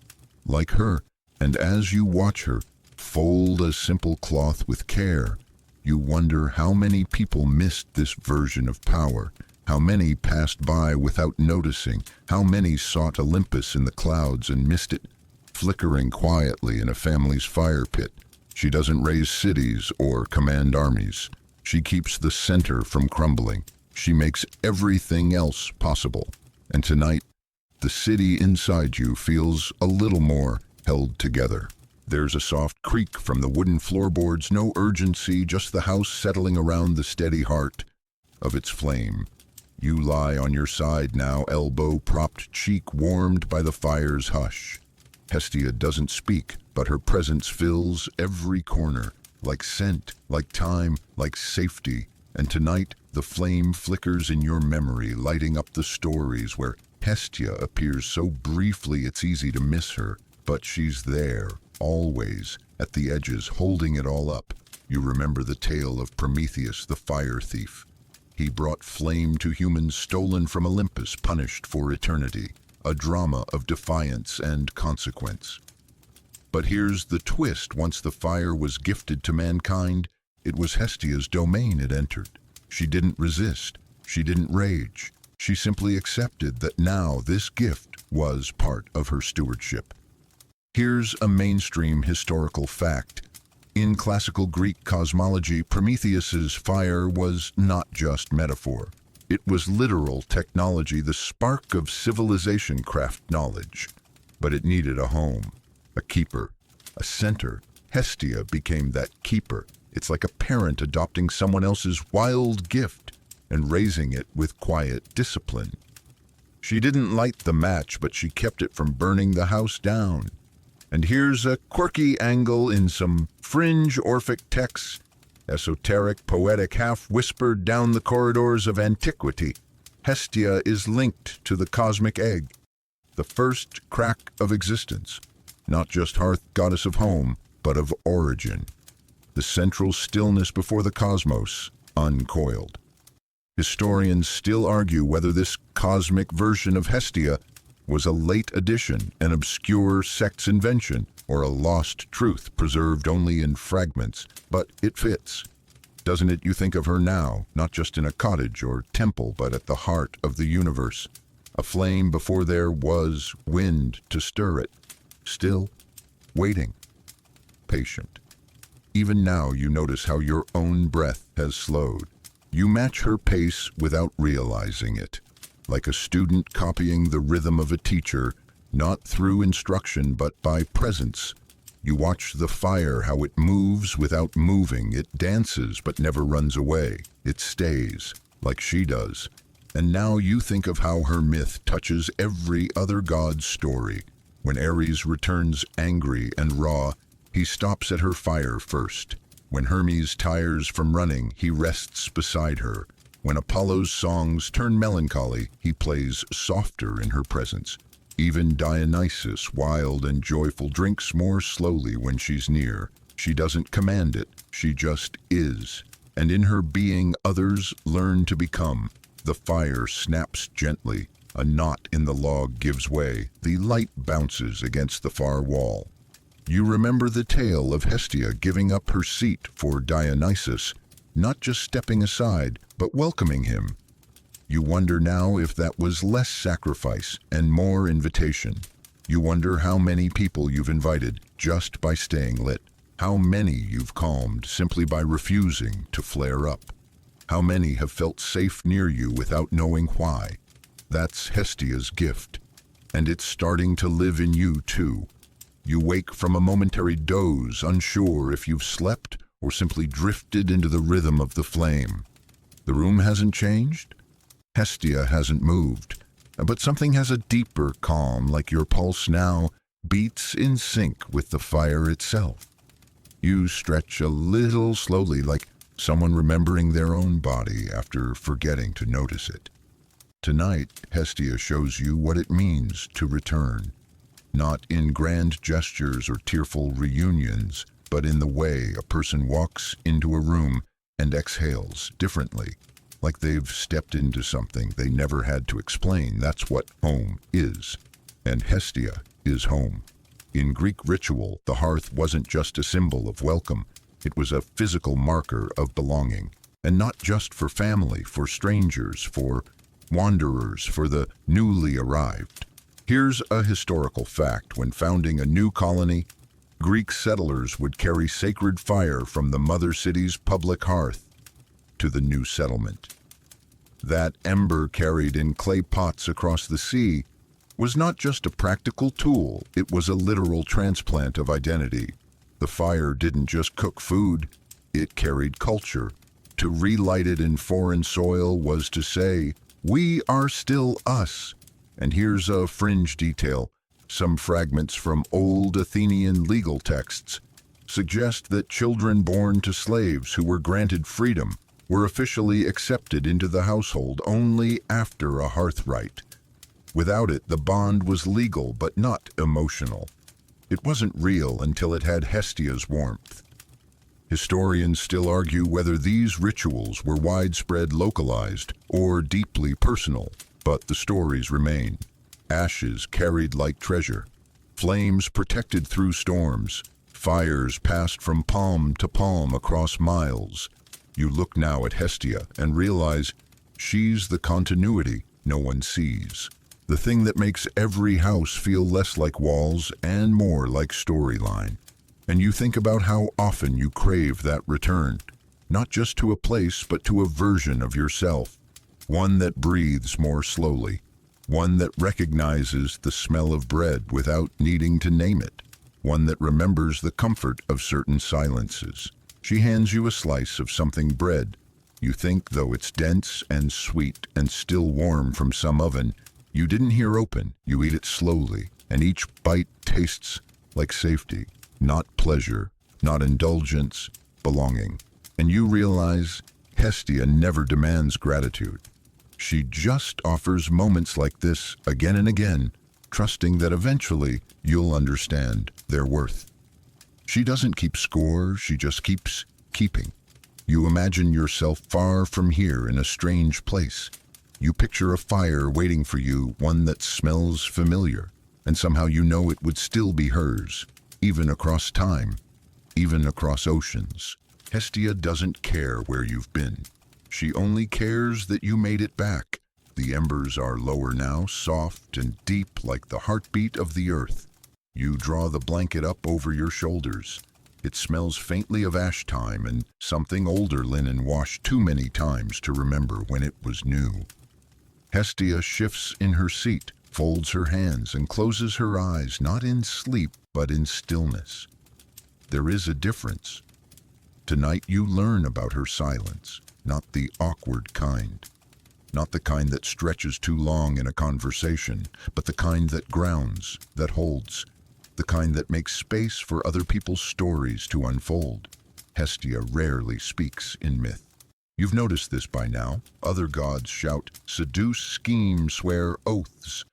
like her. And as you watch her fold a simple cloth with care, you wonder how many people missed this version of power, how many passed by without noticing, how many sought Olympus in the clouds and missed it, flickering quietly in a family's fire pit. She doesn't raise cities or command armies. She keeps the center from crumbling. She makes everything else possible. And tonight, the city inside you feels a little more held together. There's a soft creak from the wooden floorboards, no urgency, just the house settling around the steady heart of its flame. You lie on your side now, elbow-propped, cheek warmed by the fire's hush. Hestia doesn't speak, but her presence fills every corner, like scent, like time, like safety. And tonight, the flame flickers in your memory, lighting up the stories where Hestia appears so briefly it's easy to miss her. But she's there, always, at the edges, holding it all up. You remember the tale of Prometheus, the fire thief. He brought flame to humans stolen from Olympus, punished for eternity. A drama of defiance and consequence. But here's the twist. Once the fire was gifted to mankind, it was Hestia's domain it entered. She didn't resist. She didn't rage. She simply accepted that now this gift was part of her stewardship. Here's a mainstream historical fact. In classical Greek cosmology, Prometheus's fire was not just metaphor. It was literal technology, the spark of civilization craft knowledge. But it needed a home, a keeper, a center. Hestia became that keeper. It's like a parent adopting someone else's wild gift and raising it with quiet discipline. She didn't light the match, but she kept it from burning the house down. And here's a quirky angle in some fringe Orphic texts, esoteric, poetic, half-whispered down the corridors of antiquity. Hestia is linked to the cosmic egg, the first crack of existence, not just hearth goddess of home, but of origin. The central stillness before the cosmos uncoiled. Historians still argue whether this cosmic version of Hestia was a late addition, an obscure sect's invention, or a lost truth preserved only in fragments, but it fits. Doesn't it? You think of her now, not just in a cottage or temple, but at the heart of the universe. A flame before there was wind to stir it. Still, waiting, patient. Even now you notice how your own breath has slowed. You match her pace without realizing it. Like a student copying the rhythm of a teacher, not through instruction but by presence. You watch the fire, how it moves without moving. It dances but never runs away. It stays, like she does. And now you think of how her myth touches every other god's story. When Ares returns angry and raw, he stops at her fire first. When Hermes tires from running, he rests beside her. When Apollo's songs turn melancholy, he plays softer in her presence. Even Dionysus, wild and joyful, drinks more slowly when she's near. She doesn't command it, she just is. And in her being, others learn to become. The fire snaps gently, a knot in the log gives way, the light bounces against the far wall. You remember the tale of Hestia giving up her seat for Dionysus, not just stepping aside, but welcoming him. You wonder now if that was less sacrifice and more invitation. You wonder how many people you've invited just by staying lit, how many you've calmed simply by refusing to flare up, how many have felt safe near you without knowing why. That's Hestia's gift, and it's starting to live in you too. You wake from a momentary doze, unsure if you've slept or simply drifted into the rhythm of the flame. The room hasn't changed. Hestia hasn't moved, but something has a deeper calm, like your pulse now beats in sync with the fire itself. You stretch a little slowly, like someone remembering their own body after forgetting to notice it. Tonight, Hestia shows you what it means to return. Not in grand gestures or tearful reunions, but in the way a person walks into a room and exhales differently, like they've stepped into something they never had to explain. That's what home is. And Hestia is home. In Greek ritual, the hearth wasn't just a symbol of welcome. It was a physical marker of belonging. And not just for family, for strangers, for wanderers, for the newly arrived. Here's a historical fact. When founding a new colony, Greek settlers would carry sacred fire from the mother city's public hearth to the new settlement. That ember carried in clay pots across the sea was not just a practical tool, it was a literal transplant of identity. The fire didn't just cook food, it carried culture. To relight it in foreign soil was to say, we are still us. And here's a fringe detail. Some fragments from old Athenian legal texts suggest that children born to slaves who were granted freedom were officially accepted into the household only after a hearth rite. Without it, the bond was legal but not emotional. It wasn't real until it had Hestia's warmth. Historians still argue whether these rituals were widespread, localized, or deeply personal, but the stories remain. Ashes carried like treasure, flames protected through storms, fires passed from palm to palm across miles. You look now at Hestia and realize she's the continuity no one sees. The thing that makes every house feel less like walls and more like storyline. And you think about how often you crave that return, not just to a place, but to a version of yourself. One that breathes more slowly. One that recognizes the smell of bread without needing to name it. One that remembers the comfort of certain silences. She hands you a slice of something bread. You think, though it's dense and sweet and still warm from some oven, you didn't hear open. You eat it slowly, and each bite tastes like safety, not pleasure, not indulgence, belonging. And you realize Hestia never demands gratitude. She just offers moments like this again and again, trusting that eventually you'll understand their worth. She doesn't keep score, she just keeps keeping. You imagine yourself far from here in a strange place. You picture a fire waiting for you, one that smells familiar, and somehow you know it would still be hers, even across time, even across oceans. Hestia doesn't care where you've been. She only cares that you made it back. The embers are lower now, soft and deep like the heartbeat of the earth. You draw the blanket up over your shoulders. It smells faintly of ash time and something older linen washed too many times to remember when it was new. Hestia shifts in her seat, folds her hands and closes her eyes, not in sleep but in stillness. there is a difference. Tonight you learn about her silence, not the awkward kind. Not the kind that stretches too long in a conversation, but the kind that grounds, that holds, the kind that makes space for other people's stories to unfold. Hestia rarely speaks in myth. You've noticed this by now. Other gods shout, seduce, scheme, swear, oaths.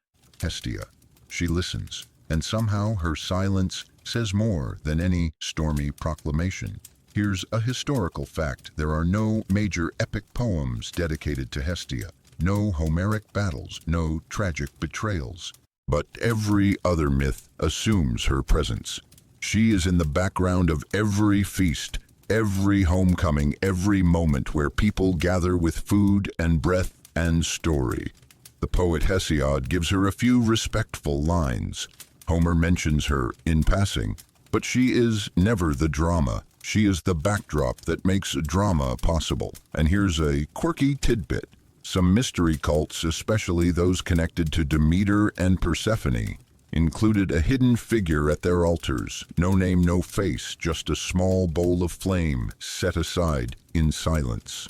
Hestia, she listens, and somehow her silence says more than any stormy proclamation. Here's a historical fact. There are no major epic poems dedicated to Hestia, no Homeric battles, no tragic betrayals. But every other myth assumes her presence. She is in the background of every feast, every homecoming, every moment where people gather with food and breath and story. The poet Hesiod gives her a few respectful lines. Homer mentions her in passing, but she is never the drama. She is the backdrop that makes drama possible. And here's a quirky tidbit. Some mystery cults, especially those connected to Demeter and Persephone, included a hidden figure at their altars. No name, no face, just a small bowl of flame set aside in silence.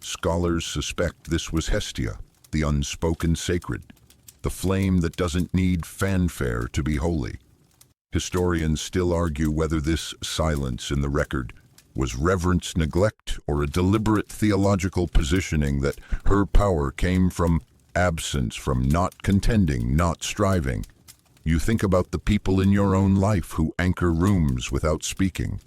Scholars suspect this was Hestia, the unspoken sacred, the flame that doesn't need fanfare to be holy. Historians still argue whether this silence in the record was reverence, neglect, or a deliberate theological positioning that her power came from absence, from not contending, not striving. You think about the people in your own life who anchor rooms without speaking,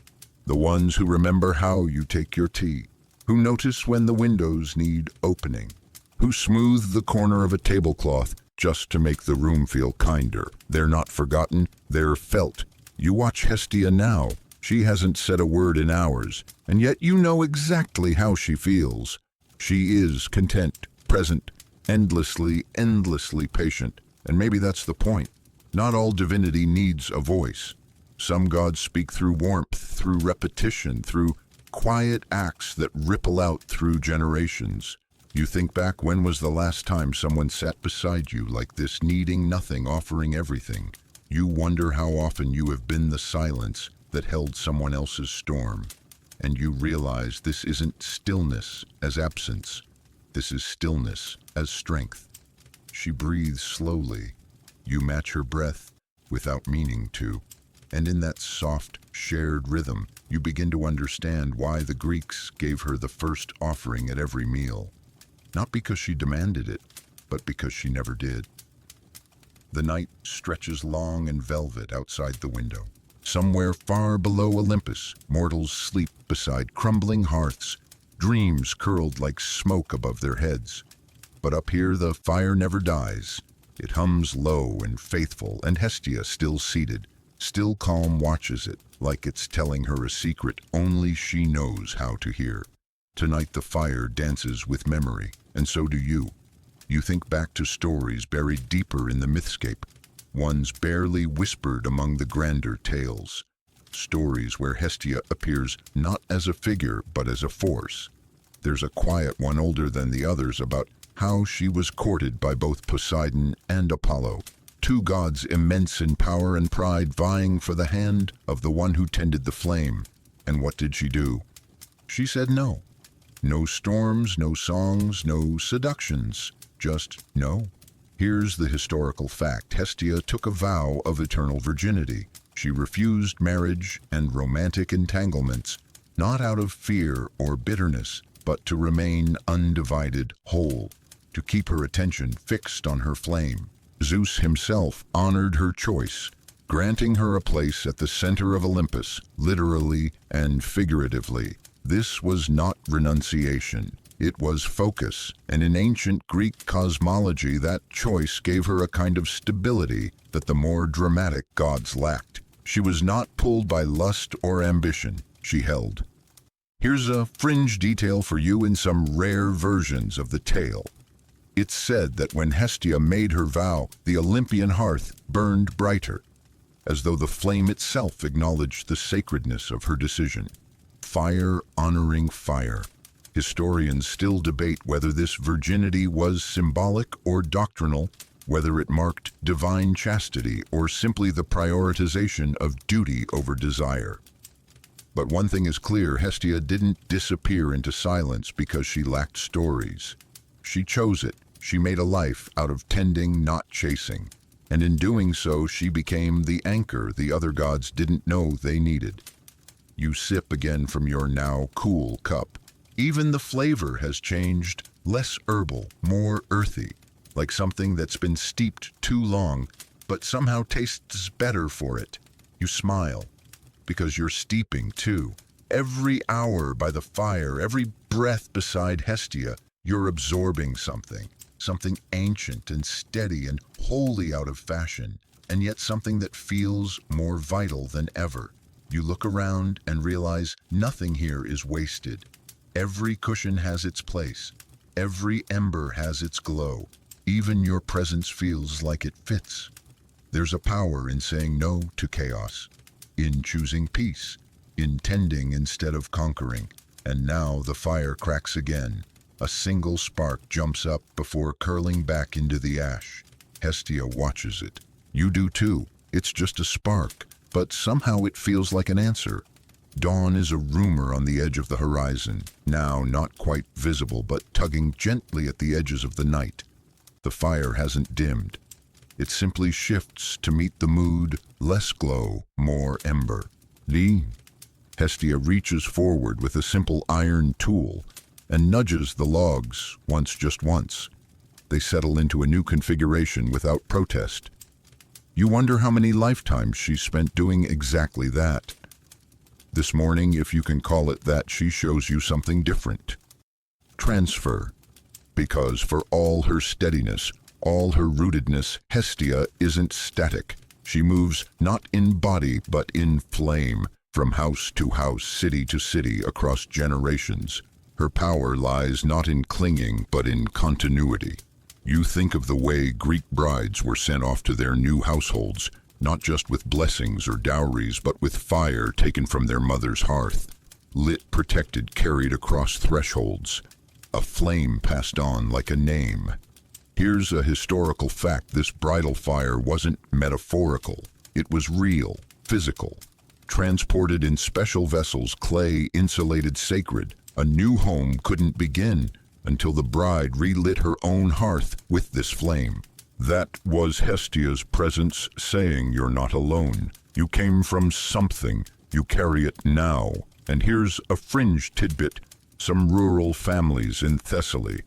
the ones who remember how you take your tea, who notice when the windows need opening, who smooth the corner of a tablecloth just to make the room feel kinder. They're not forgotten, they're felt. You watch Hestia now. She hasn't said a word in hours, and yet you know exactly how she feels. She is content, present, endlessly patient. And maybe that's the point. Not all divinity needs a voice. Some gods speak through warmth, through repetition, through quiet acts that ripple out through generations. You think back, when was the last time someone sat beside you like this, needing nothing, offering everything? You wonder how often you have been the silence that held someone else's storm. And you realize this isn't stillness as absence. This is stillness as strength. She breathes slowly. You match her breath without meaning to. And in that soft, shared rhythm, you begin to understand why the Greeks gave her the first offering at every meal. Not because she demanded it, but because she never did. The night stretches long and velvet outside the window. Somewhere far below Olympus, mortals sleep beside crumbling hearths, dreams curled like smoke above their heads. But up here the fire never dies. It hums low and faithful, and Hestia, still seated, still calm, watches it, like it's telling her a secret only she knows how to hear. Tonight the fire dances with memory, and so do you. You think back to stories buried deeper in the mythscape, ones barely whispered among the grander tales. Stories where Hestia appears not as a figure, but as a force. There's a quiet one older than the others about how she was courted by both Poseidon and Apollo, two gods immense in power and pride, vying for the hand of the one who tended the flame. And what did she do? She said no. No storms, no songs, no seductions, just no. Here's the historical fact. Hestia took a vow of eternal virginity. She refused marriage and romantic entanglements, not out of fear or bitterness, but to remain undivided, whole, to keep her attention fixed on her flame. Zeus himself honored her choice, granting her a place at the center of Olympus, literally and figuratively. This was not renunciation. It was focus, and in ancient Greek cosmology that choice gave her a kind of stability that the more dramatic gods lacked. She was not pulled by lust or ambition. She held. Here's a fringe detail for you in some rare versions of the tale. It's said that when Hestia made her vow, the Olympian hearth burned brighter, as though the flame itself acknowledged the sacredness of her decision. Fire honoring fire. Historians still debate whether this virginity was symbolic or doctrinal, whether it marked divine chastity or simply the prioritization of duty over desire. But one thing is clear, Hestia didn't disappear into silence because she lacked stories. She chose it. She made a life out of tending, not chasing. And in doing so, she became the anchor the other gods didn't know they needed. You sip again from your now cool cup. Even the flavor has changed, less herbal, more earthy, like something that's been steeped too long, but somehow tastes better for it. You smile, because you're steeping too. Every hour by the fire, every breath beside Hestia, you're absorbing something ancient and steady and wholly out of fashion, and yet something that feels more vital than ever. You look around and realize nothing here is wasted. Every cushion has its place. Every ember has its glow. Even your presence feels like it fits. There's a power in saying no to chaos, in choosing peace, in tending instead of conquering. And now the fire cracks again. A single spark jumps up before curling back into the ash. Hestia watches it. You do too. It's just a spark, but somehow it feels like an answer. Dawn is a rumor on the edge of the horizon, now not quite visible but tugging gently at the edges of the night. The fire hasn't dimmed. It simply shifts to meet the mood, less glow, more ember. Lee? Hestia reaches forward with a simple iron tool and nudges the logs just once. They settle into a new configuration without protest. You wonder how many lifetimes she spent doing exactly that. This morning, if you can call it that, she shows you something different. Transfer. Because for all her steadiness, all her rootedness, Hestia isn't static. She moves not in body, but in flame, from house to house, city to city, across generations. Her power lies not in clinging, but in continuity. You think of the way Greek brides were sent off to their new households, not just with blessings or dowries, but with fire taken from their mother's hearth, lit, protected, carried across thresholds, a flame passed on like a name. Here's a historical fact: this bridal fire wasn't metaphorical. It was real, physical, transported in special vessels, clay, insulated, sacred. A new home couldn't begin until the bride relit her own hearth with this flame. That was Hestia's presence saying you're not alone. You came from something. You carry it now. And here's a fringe tidbit. Some rural families in Thessaly,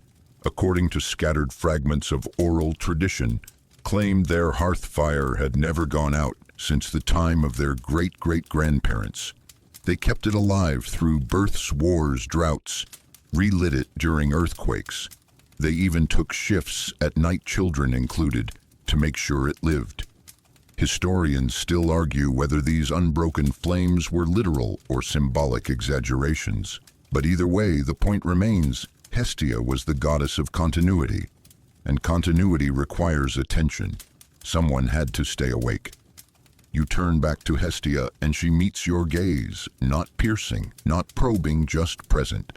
according to scattered fragments of oral tradition, claimed their hearth fire had never gone out since the time of their great-great-grandparents. They kept it alive through births, wars, droughts, relit it during earthquakes. They even took shifts, at night, children included, to make sure it lived. Historians still argue whether these unbroken flames were literal or symbolic exaggerations. But either way, the point remains: Hestia was the goddess of continuity, and continuity requires attention. Someone had to stay awake. You turn back to Hestia, and she meets your gaze, not piercing, not probing, just present.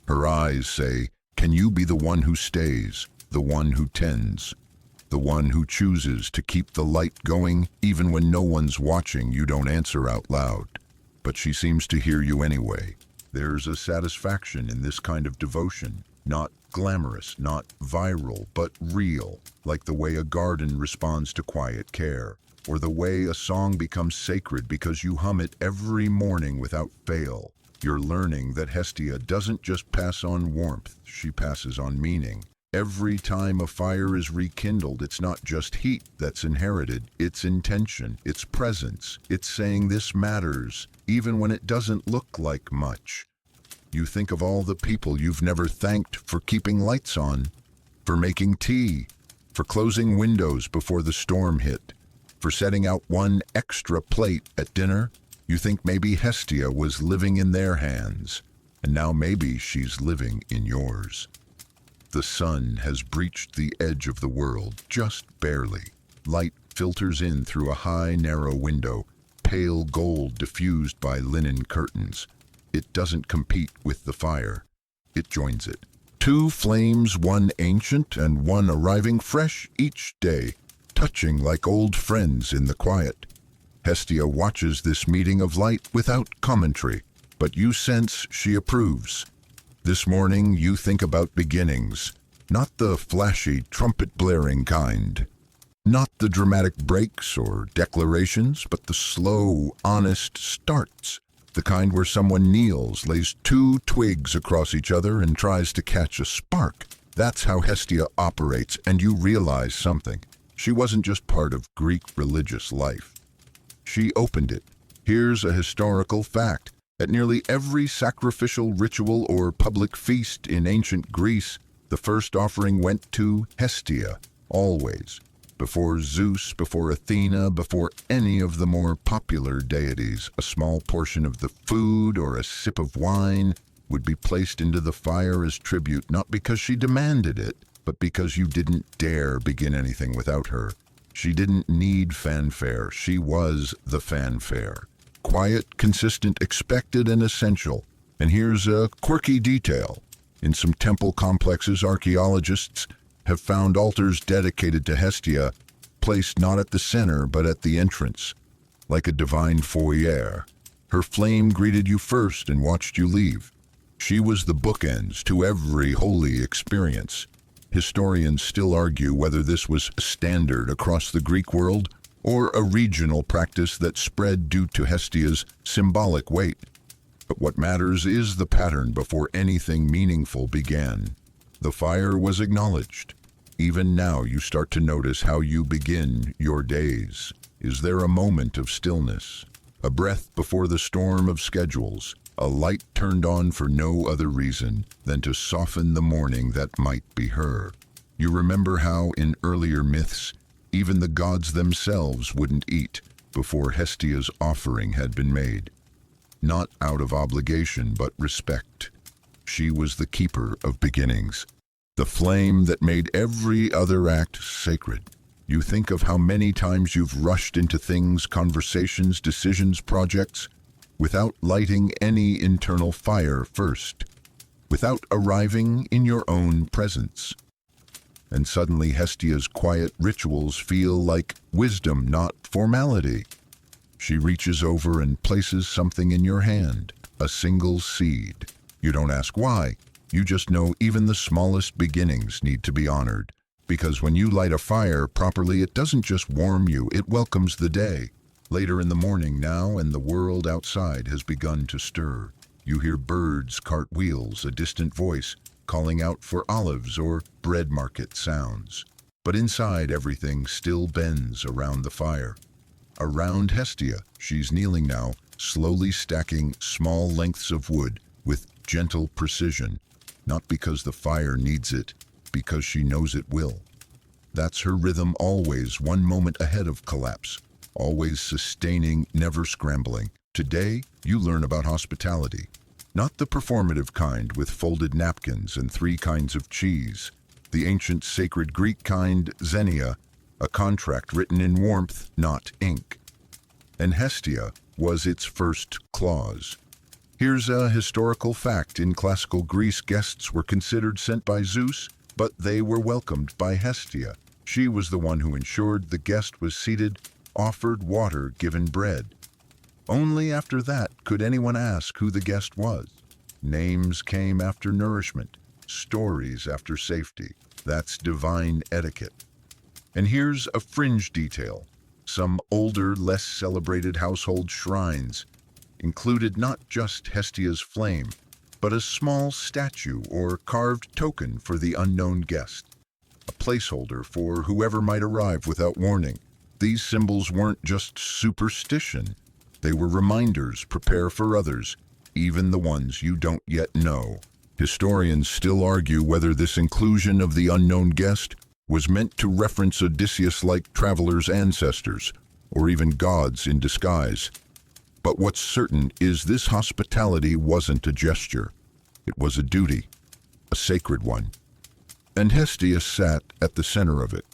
Her eyes say, "Can you be the one who stays, the one who tends, the one who chooses to keep the light going even when no one's watching?" You don't answer out loud, but she seems to hear you anyway. There's a satisfaction in this kind of devotion, not glamorous, not viral, but real, like the way a garden responds to quiet care, or the way a song becomes sacred because you hum it every morning without fail. You're learning that Hestia doesn't just pass on warmth, she passes on meaning. Every time a fire is rekindled, it's not just heat that's inherited, it's intention, it's presence, it's saying this matters, even when it doesn't look like much. You think of all the people you've never thanked for keeping lights on, for making tea, for closing windows before the storm hit, for setting out one extra plate at dinner. You think maybe Hestia was living in their hands, and now maybe she's living in yours. The sun has breached the edge of the world, just barely. Light filters in through a high, narrow window, pale gold diffused by linen curtains. It doesn't compete with the fire. It joins it. Two flames, one ancient and one arriving fresh each day, touching like old friends in the quiet. Hestia watches this meeting of light without commentary. but you sense she approves. This morning you think about beginnings, not the flashy, trumpet-blaring kind. Not the dramatic breaks or declarations, but the slow, honest starts. The kind where someone kneels, lays two twigs across each other, and tries to catch a spark. That's how Hestia operates, and you realize something. She wasn't just part of Greek religious life. She opened it. Here's a historical fact. At nearly every sacrificial ritual or public feast in ancient Greece, the first offering went to Hestia, always. Before Zeus, before Athena, before any of the more popular deities, a small portion of the food or a sip of wine would be placed into the fire as tribute, not because she demanded it, but because you didn't dare begin anything without her. She didn't need fanfare. She was the fanfare. Quiet, consistent, expected, and essential. And here's a quirky detail. In some temple complexes, archaeologists have found altars dedicated to Hestia, placed not at the center but at the entrance, like a divine foyer. Her flame greeted you first and watched you leave. She was the bookends to every holy experience. Historians still argue whether this was standard across the Greek world or a regional practice that spread due to Hestia's symbolic weight. But what matters is the pattern before anything meaningful began. The fire was acknowledged. Even now you start to notice how you begin your days. Is there a moment of stillness? A breath before the storm of schedules? A light turned on for no other reason than to soften the morning that might be her? You remember how, in earlier myths, even the gods themselves wouldn't eat before Hestia's offering had been made. Not out of obligation, but respect. She was the keeper of beginnings. The flame that made every other act sacred. You think of how many times you've rushed into things, conversations, decisions, projects, without lighting any internal fire first, without arriving in your own presence. And suddenly Hestia's quiet rituals feel like wisdom, not formality. She reaches over and places something in your hand, a single seed. You don't ask why. You just know even the smallest beginnings need to be honored. Because when you light a fire properly, it doesn't just warm you, it welcomes the day. Later in the morning now, and the world outside has begun to stir. You hear birds, cartwheels, a distant voice calling out for olives or bread market sounds. But inside, everything still bends around the fire. Around Hestia, she's kneeling now, slowly stacking small lengths of wood with gentle precision. Not because the fire needs it, because she knows it will. That's her rhythm, always one moment ahead of collapse, always sustaining, never scrambling. Today, you learn about hospitality. Not the performative kind with folded napkins and 3 kinds of cheese. The ancient sacred Greek kind, xenia, a contract written in warmth, not ink. And Hestia was its first clause. Here's a historical fact. In classical Greece, guests were considered sent by Zeus, but they were welcomed by Hestia. She was the one who ensured the guest was seated, offered water, given bread. Only after that could anyone ask who the guest was. Names came after nourishment, stories after safety. That's divine etiquette. And here's a fringe detail. Some older, less celebrated household shrines included not just Hestia's flame, but a small statue or carved token for the unknown guest, a placeholder for whoever might arrive without warning. These symbols weren't just superstition. They were reminders. Prepare for others, even the ones you don't yet know. Historians still argue whether this inclusion of the unknown guest was meant to reference Odysseus-like travelers' ancestors, or even gods in disguise. But what's certain is this hospitality wasn't a gesture. It was a duty, a sacred one. And Hestia sat at the center of it.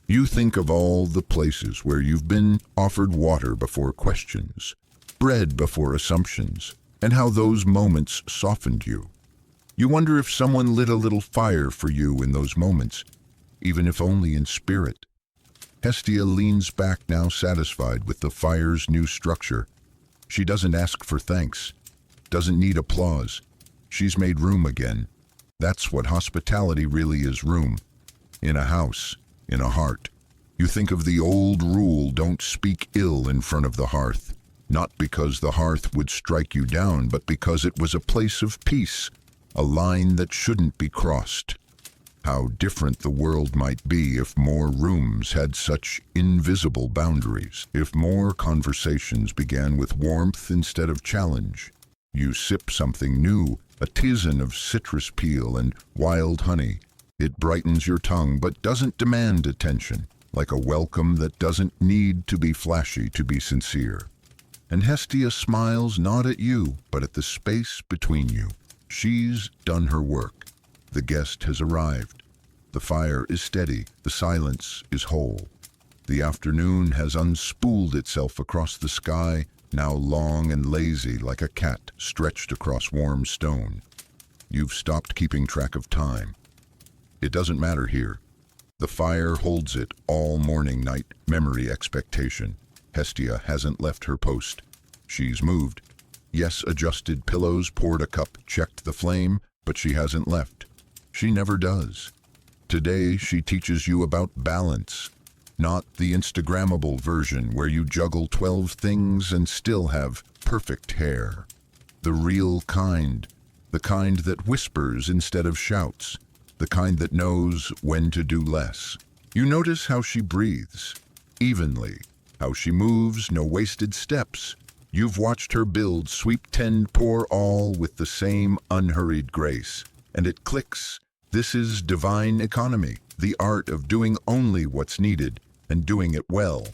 You think of all the places where you've been offered water before questions, bread before assumptions, and how those moments softened you. You wonder if someone lit a little fire for you in those moments, even if only in spirit. Hestia leans back now, satisfied with the fire's new structure. She doesn't ask for thanks. doesn't need applause. She's made room again. That's what hospitality really is, room. In a house, in a heart. You think of the old rule, don't speak ill in front of the hearth. Not because the hearth would strike you down, but because it was a place of peace, a line that shouldn't be crossed. How different the world might be if more rooms had such invisible boundaries, if more conversations began with warmth instead of challenge. You sip something new, a tisane of citrus peel and wild honey. It brightens your tongue but doesn't demand attention, like a welcome that doesn't need to be flashy to be sincere. And Hestia smiles not at you, but at the space between you. She's done her work. The guest has arrived. The fire is steady. The silence is whole. The afternoon has unspooled itself across the sky, now long and lazy like a cat stretched across warm stone. You've stopped keeping track of time. It doesn't matter here. The fire holds it all morning, night, memory, expectation. Hestia hasn't left her post. She's moved. Yes, adjusted pillows, poured a cup, checked the flame, but she hasn't left. She never does. Today, she teaches you about balance, not the Instagrammable version where you juggle 12 things and still have perfect hair. The real kind, the kind that whispers instead of shouts, the kind that knows when to do less. You notice how she breathes, evenly, how she moves, no wasted steps. You've watched her build, sweep, tend, pour all with the same unhurried grace. And it clicks. This is divine economy, the art of doing only what's needed and doing it well.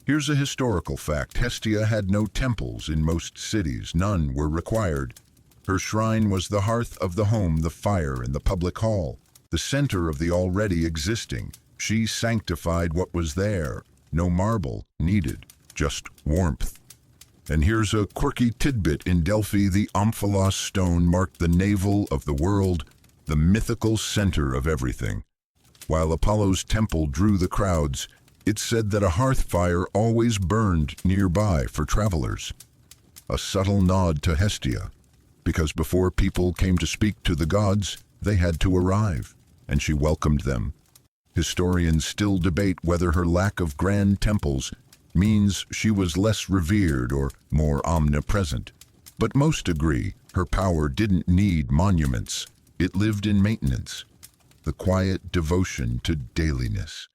Here's a historical fact. Hestia had no temples in most cities. None were required. Her shrine was the hearth of the home, the fire in the public hall, the center of the already existing. She sanctified what was there. No marble needed, just warmth. And here's a quirky tidbit. In Delphi, the omphalos stone marked the navel of the world, the mythical center of everything. While Apollo's temple drew the crowds, it's said that a hearth fire always burned nearby for travelers. A subtle nod to Hestia, because before people came to speak to the gods, they had to arrive, and she welcomed them. Historians still debate whether her lack of grand temples means she was less revered or more omnipresent. But most agree her power didn't need monuments. It lived in maintenance, the quiet devotion to dailiness.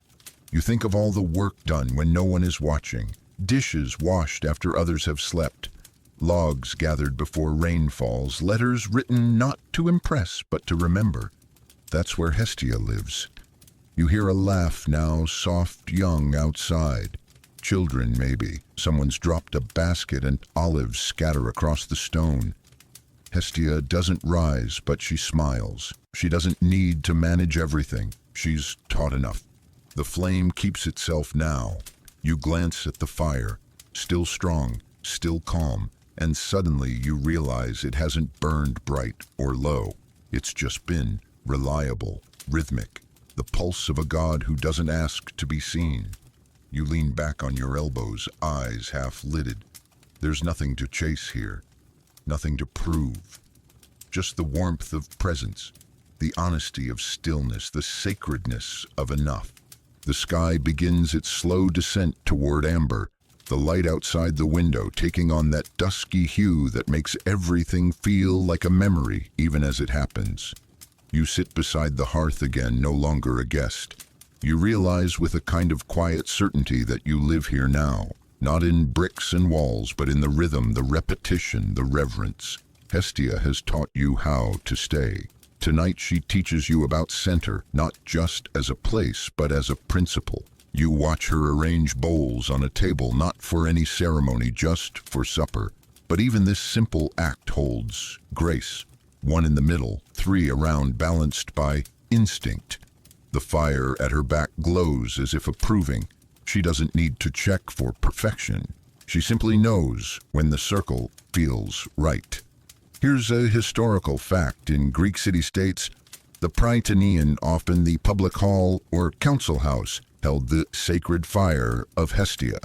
You think of all the work done when no one is watching, dishes washed after others have slept, logs gathered before rain falls, letters written not to impress but to remember. That's where Hestia lives. You hear a laugh now, soft, young, outside. Children, maybe. Someone's dropped a basket and olives scatter across the stone. Hestia doesn't rise, but she smiles. She doesn't need to manage everything. She's taught enough. The flame keeps itself now. You glance at the fire, still strong, still calm, and suddenly you realize it hasn't burned bright or low. It's just been reliable, rhythmic, the pulse of a god who doesn't ask to be seen. You lean back on your elbows, eyes half lidded. There's nothing to chase here. Nothing to prove. Just the warmth of presence, the honesty of stillness, the sacredness of enough. The sky begins its slow descent toward amber, the light outside the window taking on that dusky hue that makes everything feel like a memory, even as it happens. You sit beside the hearth again, no longer a guest. You realize with a kind of quiet certainty that you live here now. Not in bricks and walls, but in the rhythm, the repetition, the reverence. Hestia has taught you how to stay. Tonight she teaches you about center, not just as a place, but as a principle. You watch her arrange bowls on a table, not for any ceremony, just for supper. But even this simple act holds grace. One in the middle, three around, balanced by instinct. The fire at her back glows as if approving. She doesn't need to check for perfection. She simply knows when the circle feels right. Here's a historical fact. In Greek city-states, the Prytaneum, often the public hall or council house, held the sacred fire of Hestia.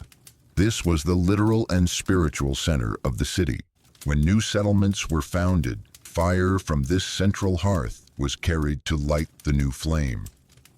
This was the literal and spiritual center of the city. When new settlements were founded, fire from this central hearth was carried to light the new flame.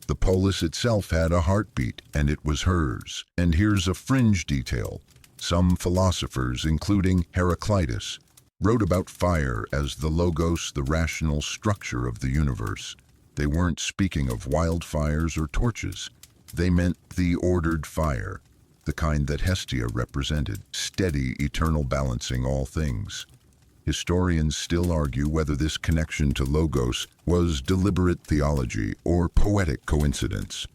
The polis itself had a heartbeat, and it was hers. And here's a fringe detail. Some philosophers, including Heraclitus, wrote about fire as the logos, the rational structure of the universe. They weren't speaking of wildfires or torches. They meant the ordered fire, the kind that Hestia represented, steady, eternal, balancing all things. Historians still argue whether this connection to logos was deliberate theology or poetic coincidence.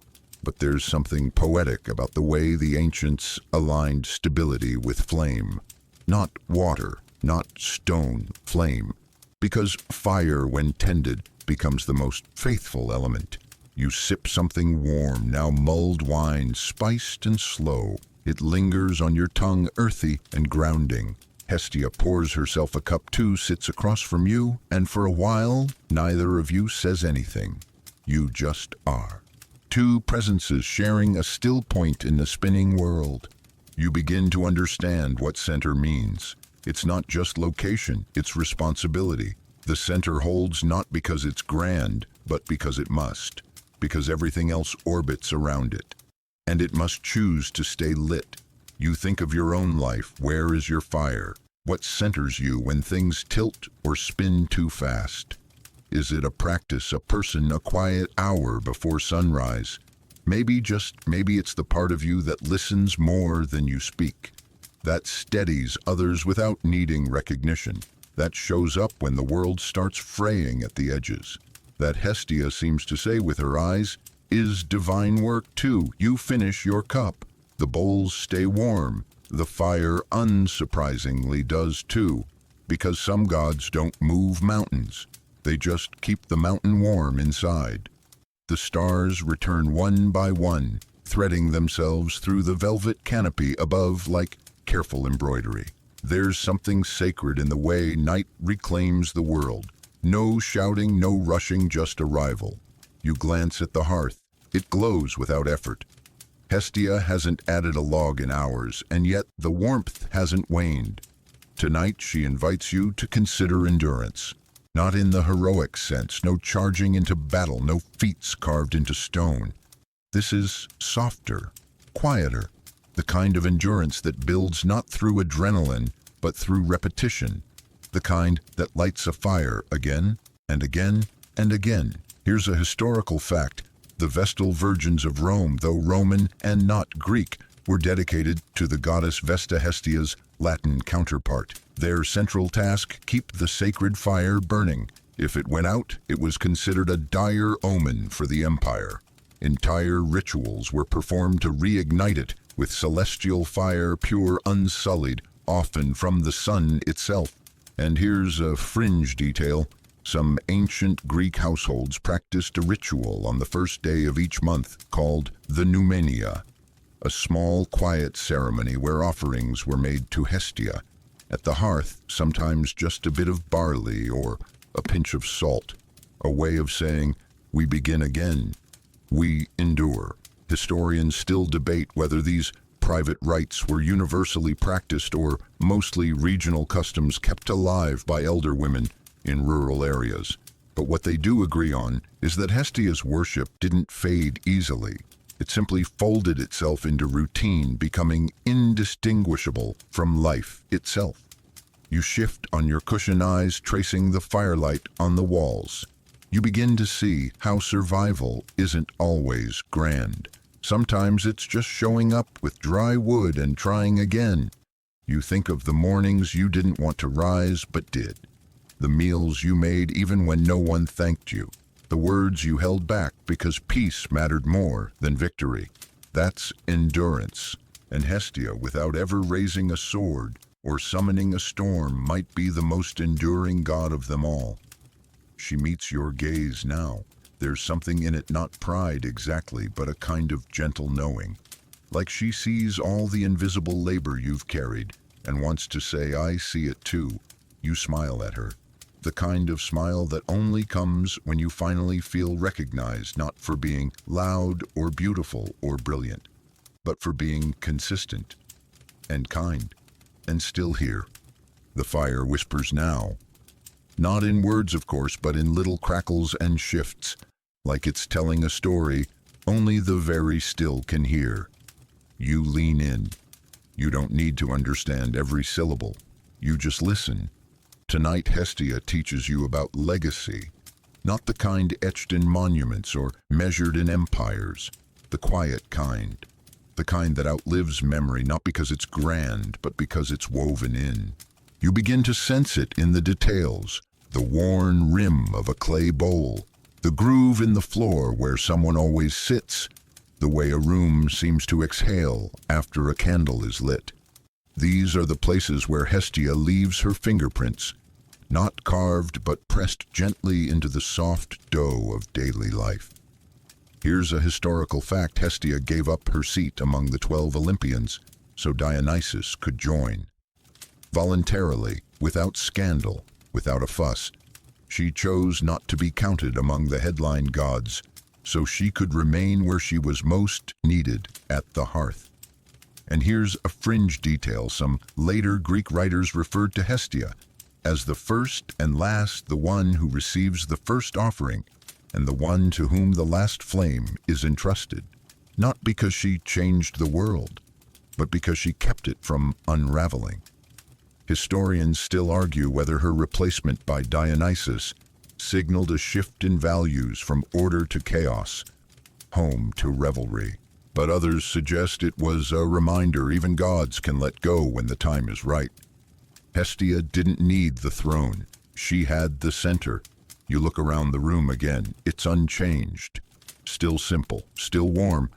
But there's something poetic about the way the ancients aligned stability with flame. Not water, not stone, flame. Because fire, when tended, becomes the most faithful element. You sip something warm, now mulled wine, spiced and slow. It lingers on your tongue, earthy and grounding. Hestia pours herself a cup too, sits across from you, and for a while, neither of you says anything. You just are. Two presences sharing a still point in the spinning world. You begin to understand what center means. It's not just location, it's responsibility. The center holds not because it's grand, but because it must. Because everything else orbits around it. And it must choose to stay lit. You think of your own life. Where is your fire? What centers you when things tilt or spin too fast? Is it a practice, a person, a quiet hour before sunrise? Maybe it's the part of you that listens more than you speak. That steadies others without needing recognition. That shows up when the world starts fraying at the edges. That Hestia seems to say with her eyes is divine work too. You finish your cup. The bowls stay warm. The fire unsurprisingly does too. Because some gods don't move mountains. They just keep the mountain warm inside. The stars return one by one, threading themselves through the velvet canopy above like careful embroidery. There's something sacred in the way night reclaims the world. No shouting, no rushing, just arrival. You glance at the hearth. It glows without effort. Hestia hasn't added a log in hours, and yet the warmth hasn't waned. Tonight she invites you to consider endurance. Not in the heroic sense, no charging into battle, no feats carved into stone. This is softer, quieter, the kind of endurance that builds not through adrenaline, but through repetition, the kind that lights a fire again and again and again. Here's a historical fact. The Vestal Virgins of Rome, though Roman and not Greek, were dedicated to the goddess Vesta, Hestia's Latin counterpart. Their central task, keep the sacred fire burning. If it went out, it was considered a dire omen for the empire. Entire rituals were performed to reignite it with celestial fire, pure, unsullied, often from the sun itself. And here's a fringe detail. Some ancient Greek households practiced a ritual on the first day of each month called the Noumenia, a small, quiet ceremony where offerings were made to Hestia. At the hearth, sometimes just a bit of barley or a pinch of salt, a way of saying, we begin again, we endure. Historians still debate whether these private rites were universally practiced or mostly regional customs kept alive by elder women in rural areas. But what they do agree on is that Hestia's worship didn't fade easily. It simply folded itself into routine, becoming indistinguishable from life itself. You shift on your cushioned eyes, tracing the firelight on the walls. You begin to see how survival isn't always grand. Sometimes it's just showing up with dry wood and trying again. You think of the mornings you didn't want to rise but did. The meals you made even when no one thanked you. The words you held back because peace mattered more than victory. That's endurance. And Hestia, without ever raising a sword or summoning a storm, might be the most enduring god of them all. She meets your gaze now. There's something in it, not pride exactly, but a kind of gentle knowing. Like she sees all the invisible labor you've carried and wants to say, I see it too. You smile at her. The kind of smile that only comes when you finally feel recognized, not for being loud or beautiful or brilliant, but for being consistent and kind and still here. The fire whispers now. Not in words, of course, but in little crackles and shifts, like it's telling a story only the very still can hear. You lean in. You don't need to understand every syllable. You just listen. Tonight, Hestia teaches you about legacy, not the kind etched in monuments or measured in empires, the quiet kind, the kind that outlives memory not because it's grand, but because it's woven in. You begin to sense it in the details, the worn rim of a clay bowl, the groove in the floor where someone always sits, the way a room seems to exhale after a candle is lit. These are the places where Hestia leaves her fingerprints, not carved but pressed gently into the soft dough of daily life. Here's a historical fact: Hestia gave up her seat among the 12 Olympians so Dionysus could join. Voluntarily, without scandal, without a fuss, she chose not to be counted among the headline gods so she could remain where she was most needed, at the hearth. And here's a fringe detail: some later Greek writers referred to Hestia as the first and last, the one who receives the first offering, and the one to whom the last flame is entrusted, not because she changed the world, but because she kept it from unraveling. Historians still argue whether her replacement by Dionysus signaled a shift in values from order to chaos, home to revelry. But others suggest it was a reminder even gods can let go when the time is right. Hestia didn't need the throne. She had the center. You look around the room again. It's unchanged. Still simple, still warm.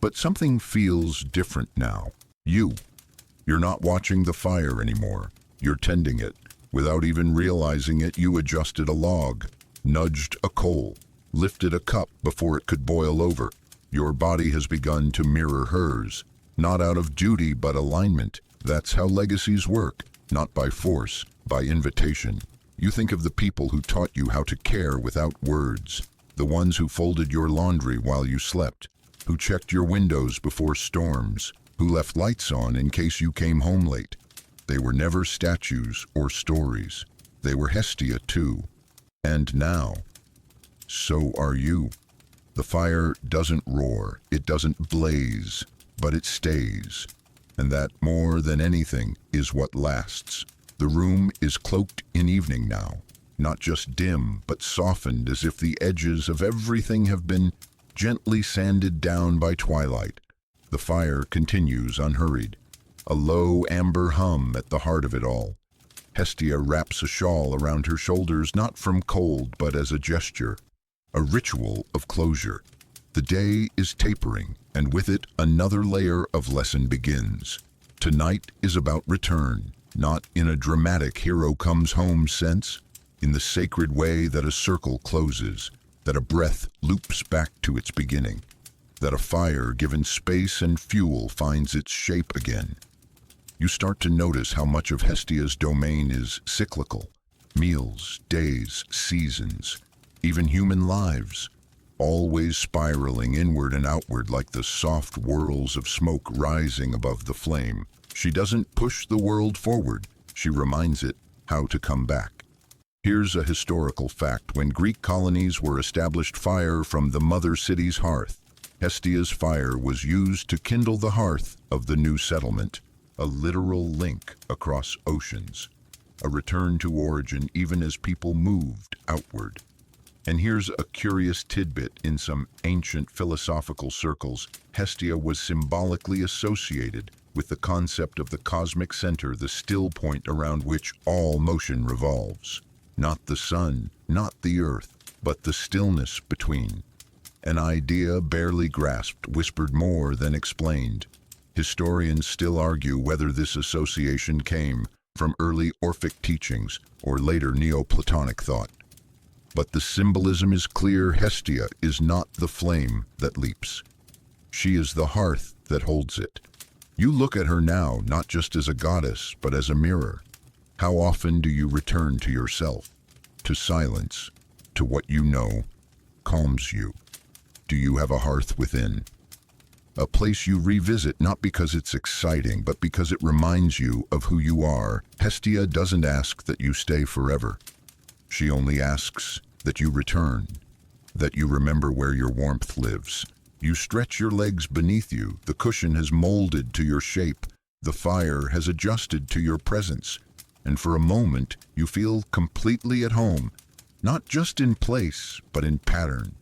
But something feels different now. You're not watching the fire anymore. You're tending it. Without even realizing it, you adjusted a log, nudged a coal, lifted a cup before it could boil over. Your body has begun to mirror hers, not out of duty but alignment. That's how legacies work, not by force, by invitation. You think of the people who taught you how to care without words, the ones who folded your laundry while you slept, who checked your windows before storms, who left lights on in case you came home late. They were never statues or stories. They were Hestia too. And now, so are you. The fire doesn't roar, it doesn't blaze, but it stays. And that, more than anything, is what lasts. The room is cloaked in evening now, not just dim, but softened, as if the edges of everything have been gently sanded down by twilight. The fire continues unhurried, a low amber hum at the heart of it all. Hestia wraps a shawl around her shoulders, not from cold, but as a gesture, a ritual of closure. The day is tapering, and with it another layer of lesson begins. Tonight is about return, not in a dramatic hero comes home sense, in the sacred way that a circle closes, that a breath loops back to its beginning, that a fire given space and fuel finds its shape again. You start to notice how much of Hestia's domain is cyclical. Meals, days, seasons, even human lives, always spiraling inward and outward like the soft whirls of smoke rising above the flame. She doesn't push the world forward, she reminds it how to come back. Here's a historical fact: when Greek colonies were established, fire from the mother city's hearth, Hestia's fire was used to kindle the hearth of the new settlement, a literal link across oceans, a return to origin even as people moved outward. And here's a curious tidbit: in some ancient philosophical circles, Hestia was symbolically associated with the concept of the cosmic center, the still point around which all motion revolves. Not the sun, not the earth, but the stillness between. An idea barely grasped, whispered more than explained. Historians still argue whether this association came from early Orphic teachings or later Neoplatonic thought. But the symbolism is clear: Hestia is not the flame that leaps. She is the hearth that holds it. You look at her now not just as a goddess, but as a mirror. How often do you return to yourself, to silence, to what you know calms you? Do you have a hearth within? a place you revisit not because it's exciting, but because it reminds you of who you are. Hestia doesn't ask that you stay forever. She only asks that you return, that you remember where your warmth lives. You stretch your legs beneath you, the cushion has molded to your shape, the fire has adjusted to your presence, and for a moment you feel completely at home, not just in place, but in pattern.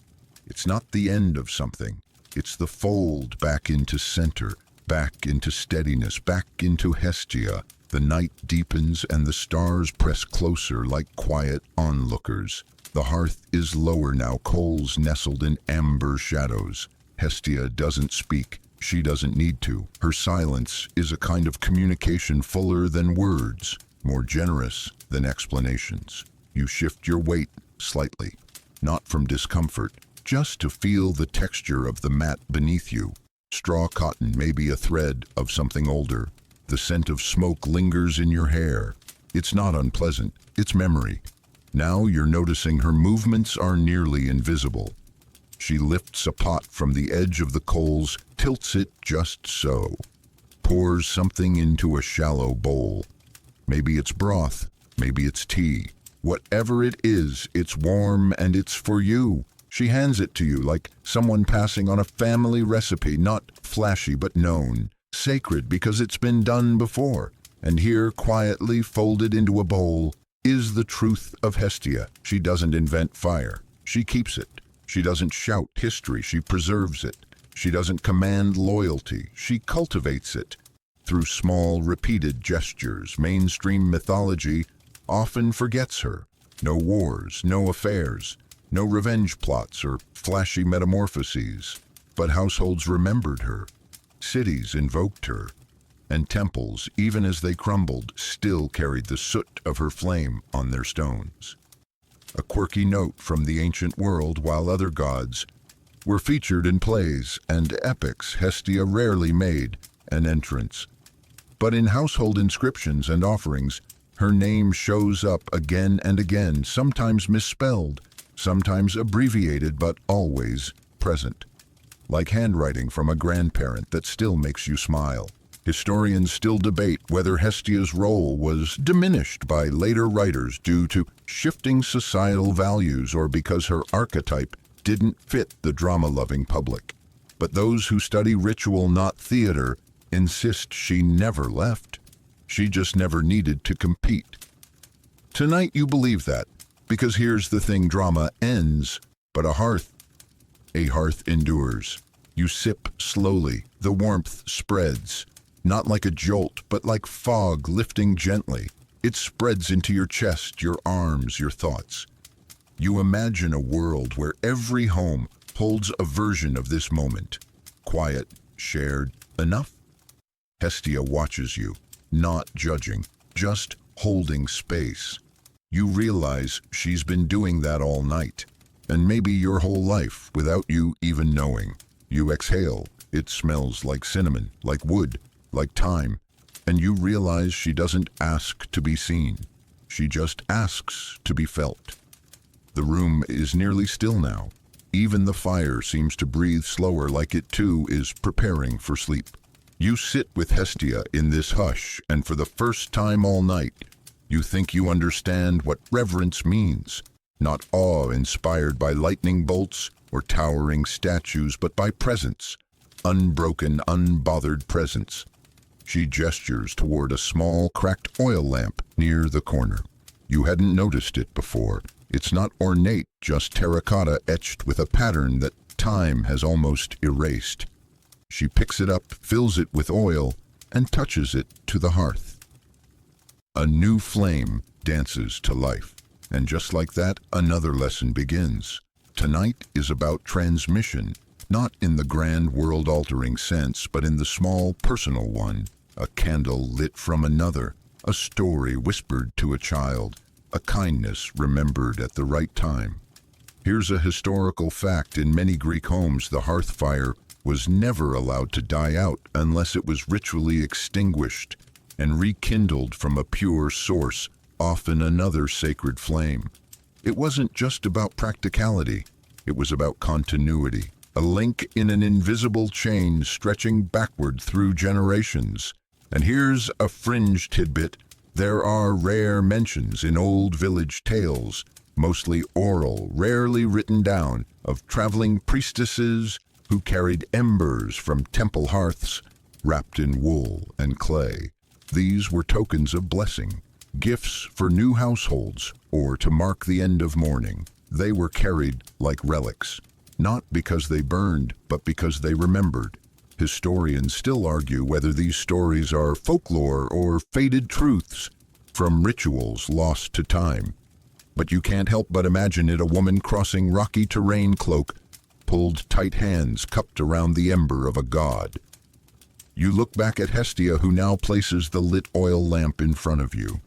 It's not the end of something. It's the fold back into center, back into steadiness, back into Hestia. The night deepens and the stars press closer like quiet onlookers. The hearth is lower now, coals nestled in amber shadows. Hestia doesn't speak. She doesn't need to. Her silence is a kind of communication fuller than words, more generous than explanations. You shift your weight slightly, not from discomfort, just to feel the texture of the mat beneath you. Straw cotton, maybe a thread of something older. The scent of smoke lingers in your hair. It's not unpleasant, it's memory. Now you're noticing her movements are nearly invisible. She lifts a pot from the edge of the coals, tilts it just so, pours something into a shallow bowl. Maybe it's broth, maybe it's tea. Whatever it is, it's warm and it's for you. She hands it to you like someone passing on a family recipe, not flashy but known, sacred because it's been done before. And here, quietly folded into a bowl, is the truth of Hestia. She doesn't invent fire. She keeps it. She doesn't shout history. She preserves it. She doesn't command loyalty. She cultivates it. Through small, repeated gestures, mainstream mythology often forgets her. No wars, no affairs, no revenge plots or flashy metamorphoses, but households remembered her. Cities invoked her, and temples, even as they crumbled, still carried the soot of her flame on their stones. A quirky note from the ancient world, while other gods were featured in plays and epics, Hestia rarely made an entrance. But in household inscriptions and offerings, her name shows up again and again, sometimes misspelled, sometimes abbreviated, but always present. Like handwriting from a grandparent that still makes you smile. Historians still debate whether Hestia's role was diminished by later writers due to shifting societal values or because her archetype didn't fit the drama-loving public. But those who study ritual, not theater, insist she never left. She just never needed to compete. Tonight you believe that, because here's the thing, drama ends, but a hearth endures. You sip slowly, the warmth spreads, not like a jolt, but like fog lifting gently. It spreads into your chest, your arms, your thoughts. You imagine a world where every home holds a version of this moment. Quiet, shared, enough. Hestia watches you, not judging, just holding space. You realize she's been doing that all night, and maybe your whole life without you even knowing. You exhale. It smells like cinnamon, like wood, like time, and you realize she doesn't ask to be seen. She just asks to be felt. The room is nearly still now. Even the fire seems to breathe slower, like it too is preparing for sleep. You sit with Hestia in this hush, and for the first time all night, you think you understand what reverence means. Not awe inspired by lightning bolts or towering statues, but by presence. Unbroken, unbothered presence. She gestures toward a small, cracked oil lamp near the corner. You hadn't noticed it before. It's not ornate, just terracotta etched with a pattern that time has almost erased. She picks it up, fills it with oil, and touches it to the hearth. A new flame dances to life. And just like that, another lesson begins. Tonight is about transmission, not in the grand world-altering sense, but in the small, personal one. A candle lit from another, a story whispered to a child, a kindness remembered at the right time. Here's a historical fact. In many Greek homes, the hearth fire was never allowed to die out unless it was ritually extinguished and rekindled from a pure source, often another sacred flame. It wasn't just about practicality, it was about continuity. a link in an invisible chain stretching backward through generations. And here's a fringe tidbit. There are rare mentions in old village tales, mostly oral, rarely written down, of traveling priestesses who carried embers from temple hearths wrapped in wool and clay. These were tokens of blessing, gifts for new households, or to mark the end of mourning. They were carried like relics, not because they burned, but because they remembered. Historians still argue whether these stories are folklore or faded truths from rituals lost to time. But you can't help but imagine it, a woman crossing rocky terrain, cloak pulled, tight hands cupped around the ember of a god. You look back at Hestia, who now places the lit oil lamp in front of you.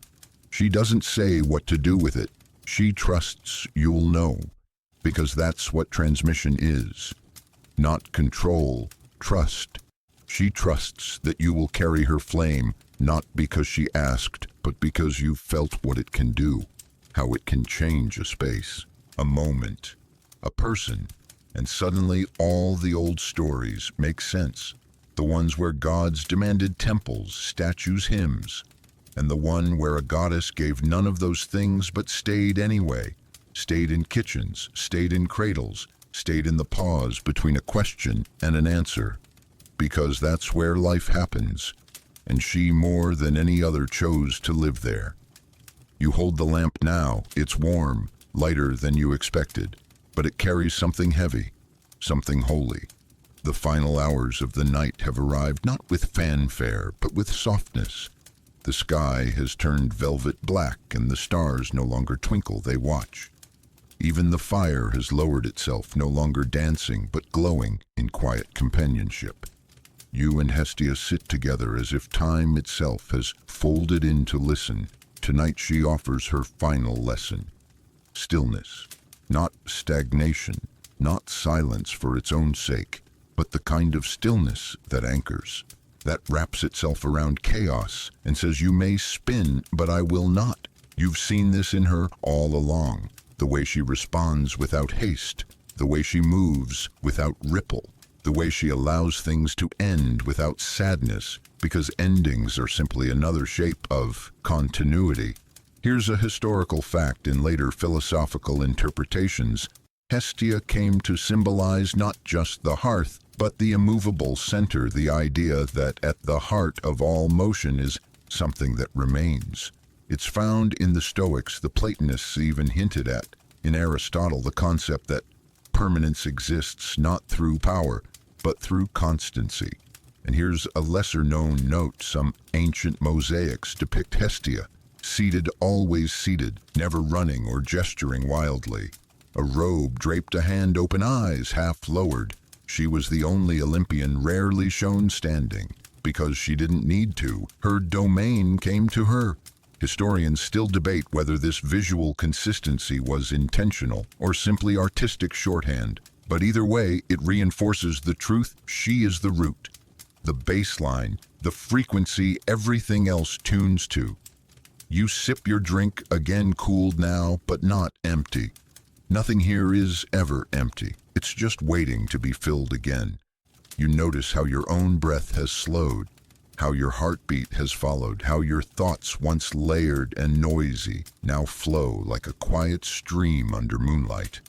She doesn't say what to do with it. She trusts you'll know, because that's what transmission is. Not control, trust. She trusts that you will carry her flame, not because she asked, but because you felt what it can do, how it can change a space, a moment, a person, and suddenly all the old stories make sense. The ones where gods demanded temples, statues, hymns, and the one where a goddess gave none of those things but stayed anyway, stayed in kitchens, stayed in cradles, stayed in the pause between a question and an answer, because that's where life happens, and she more than any other chose to live there. You hold the lamp now. It's warm, lighter than you expected, but it carries something heavy, something holy. The final hours of the night have arrived, not with fanfare, but with softness. The sky has turned velvet black, and the stars no longer twinkle, they watch. Even the fire has lowered itself, no longer dancing, but glowing in quiet companionship. You and Hestia sit together as if time itself has folded in to listen. Tonight she offers her final lesson. Stillness, not stagnation, not silence for its own sake, but the kind of stillness that anchors, that wraps itself around chaos and says, you may spin, but I will not. You've seen this in her all along, the way she responds without haste, the way she moves without ripple, the way she allows things to end without sadness, because endings are simply another shape of continuity. Here's a historical fact. In later philosophical interpretations, Hestia came to symbolize not just the hearth, but the immovable center, the idea that at the heart of all motion is something that remains. It's found in the Stoics. The Platonists even hinted at, in Aristotle, the concept that permanence exists not through power, but through constancy. And here's a lesser-known note. Some ancient mosaics depict Hestia, seated, always seated, never running or gesturing wildly. A robe draped a hand, open eyes half lowered. She was the only Olympian rarely shown standing, because she didn't need to. Her domain came to her. Historians still debate whether this visual consistency was intentional or simply artistic shorthand, but either way, it reinforces the truth. She is the root, the baseline, the frequency everything else tunes to. You sip your drink, again cooled now, but not empty. Nothing here is ever empty. It's just waiting to be filled again. You notice how your own breath has slowed, how your heartbeat has followed, how your thoughts, once layered and noisy, now flow like a quiet stream under moonlight.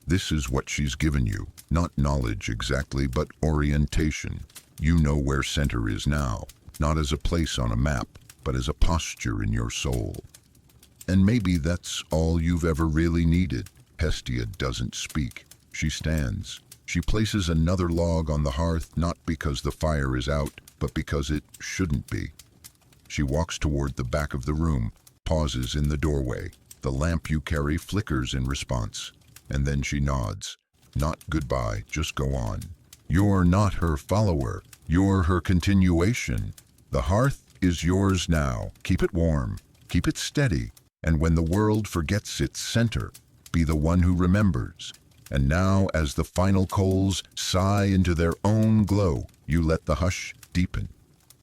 This is what she's given you, not knowledge exactly, but orientation. You know where center is now, not as a place on a map, but as a posture in your soul. And maybe that's all you've ever really needed. Hestia doesn't speak. She stands. She places another log on the hearth, not because the fire is out, but because it shouldn't be. She walks toward the back of the room, pauses in the doorway. The lamp you carry flickers in response, and then she nods. Not goodbye, just go on. You're not her follower. You're her continuation. The hearth is yours now. Keep it warm. Keep it steady. And when the world forgets its center, be the one who remembers. And now, as the final coals sigh into their own glow, you let the hush deepen.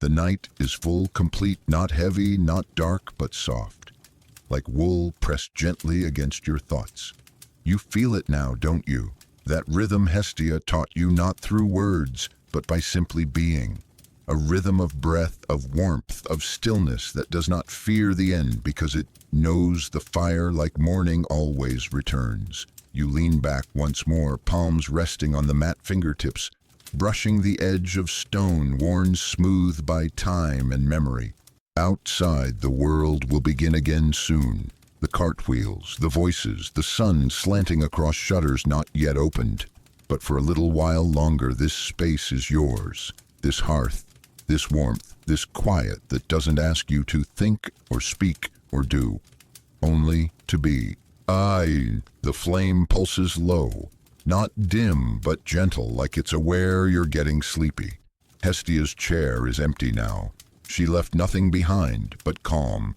The night is full, complete, not heavy, not dark, but soft, like wool pressed gently against your thoughts. You feel it now, don't you? That rhythm Hestia taught you not through words, but by simply being. A rhythm of breath, of warmth, of stillness that does not fear the end because it knows the fire like morning always returns. You lean back once more, palms resting on the matte fingertips, brushing the edge of stone worn smooth by time and memory. Outside, the world will begin again soon. The cartwheels, the voices, the sun slanting across shutters not yet opened. But for a little while longer, this space is yours. This hearth, this warmth, this quiet that doesn't ask you to think or speak or do. Only to be. The flame pulses low. Not dim, but gentle, like it's aware you're getting sleepy. Hestia's chair is empty now. She left nothing behind but calm.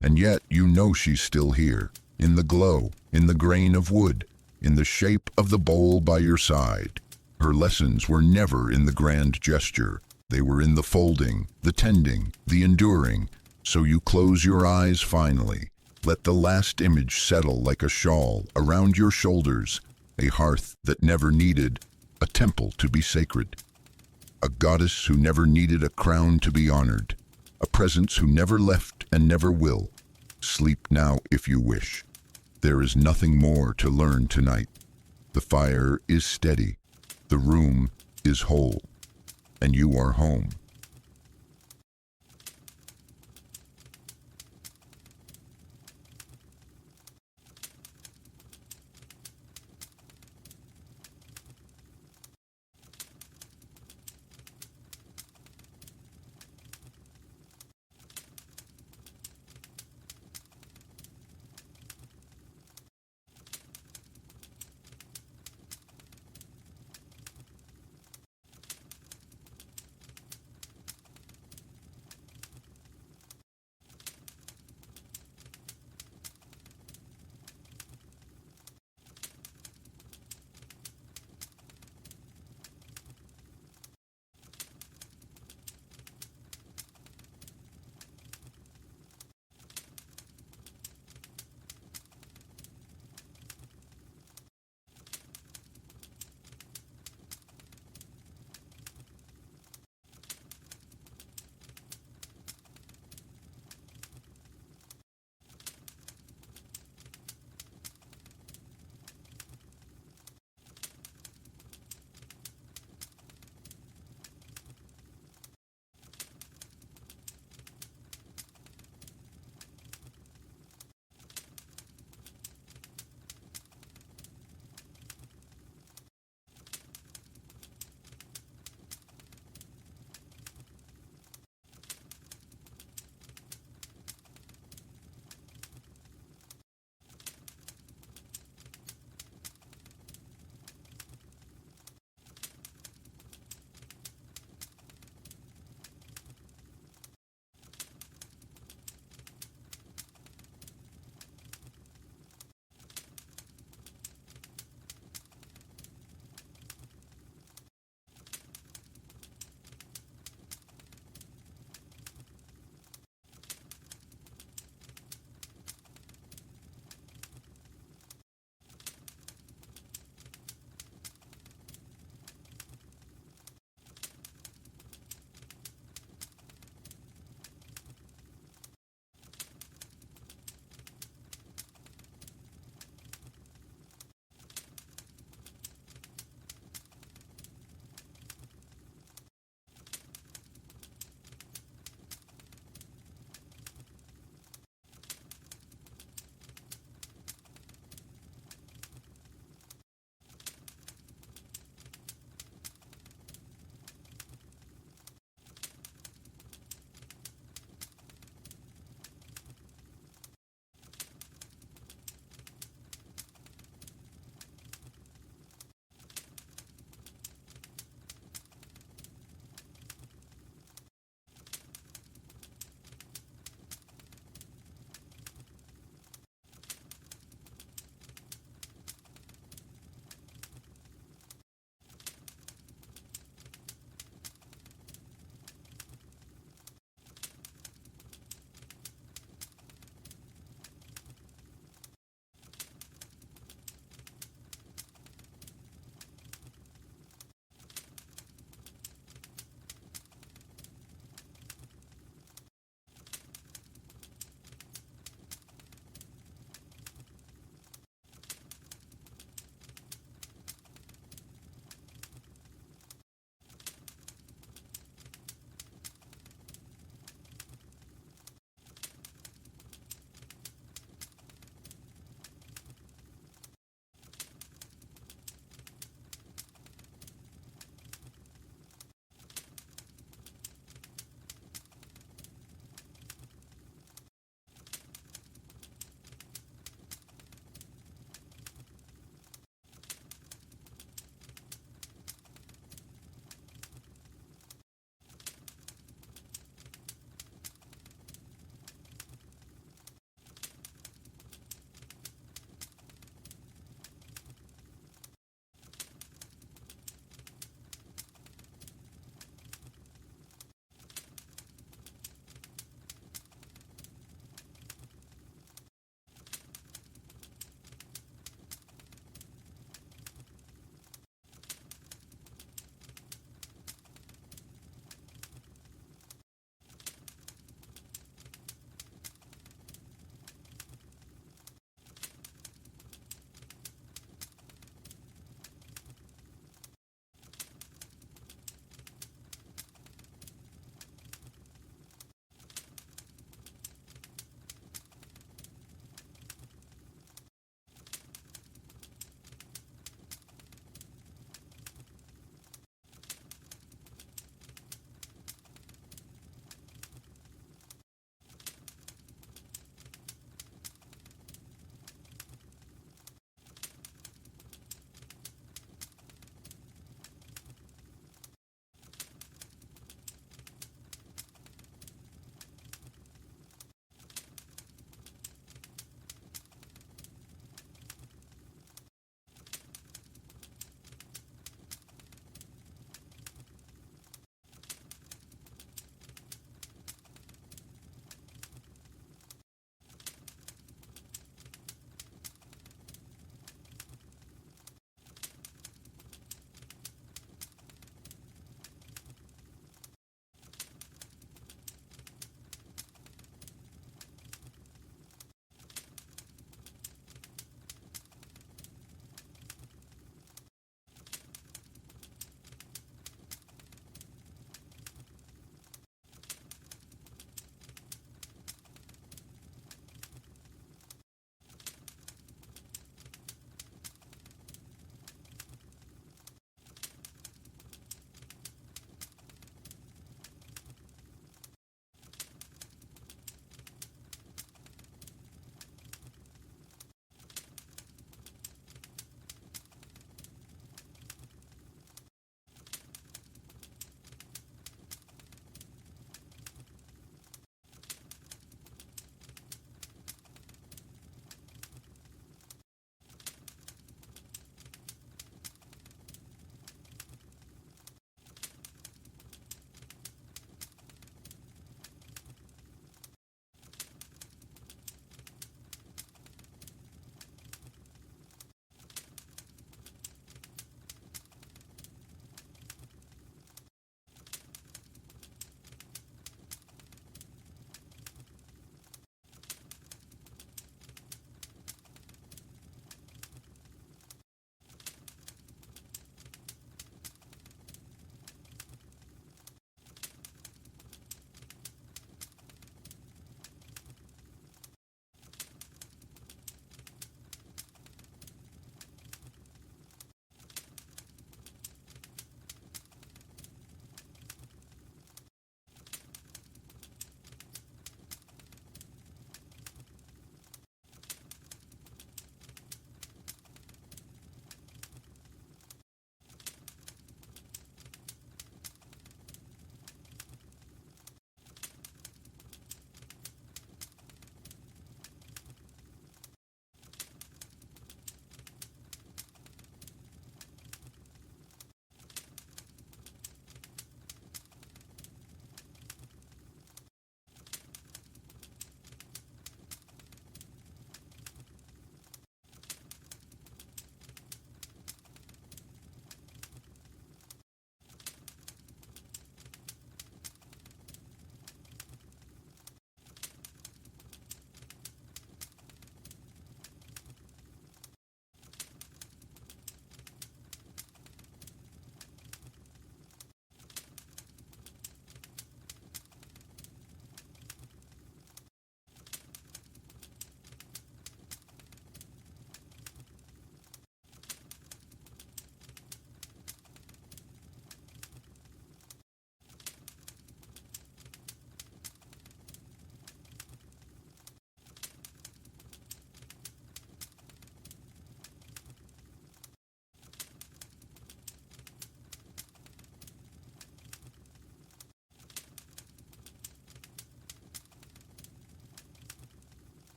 And yet you know she's still here, in the glow, in the grain of wood, in the shape of the bowl by your side. Her lessons were never in the grand gesture. They were in the folding, the tending, the enduring. So you close your eyes finally. Let the last image settle like a shawl around your shoulders, a hearth that never needed a temple to be sacred. A goddess who never needed a crown to be honored. A presence who never left and never will. Sleep now if you wish. There is nothing more to learn tonight. The fire is steady. The room is whole. And you are home.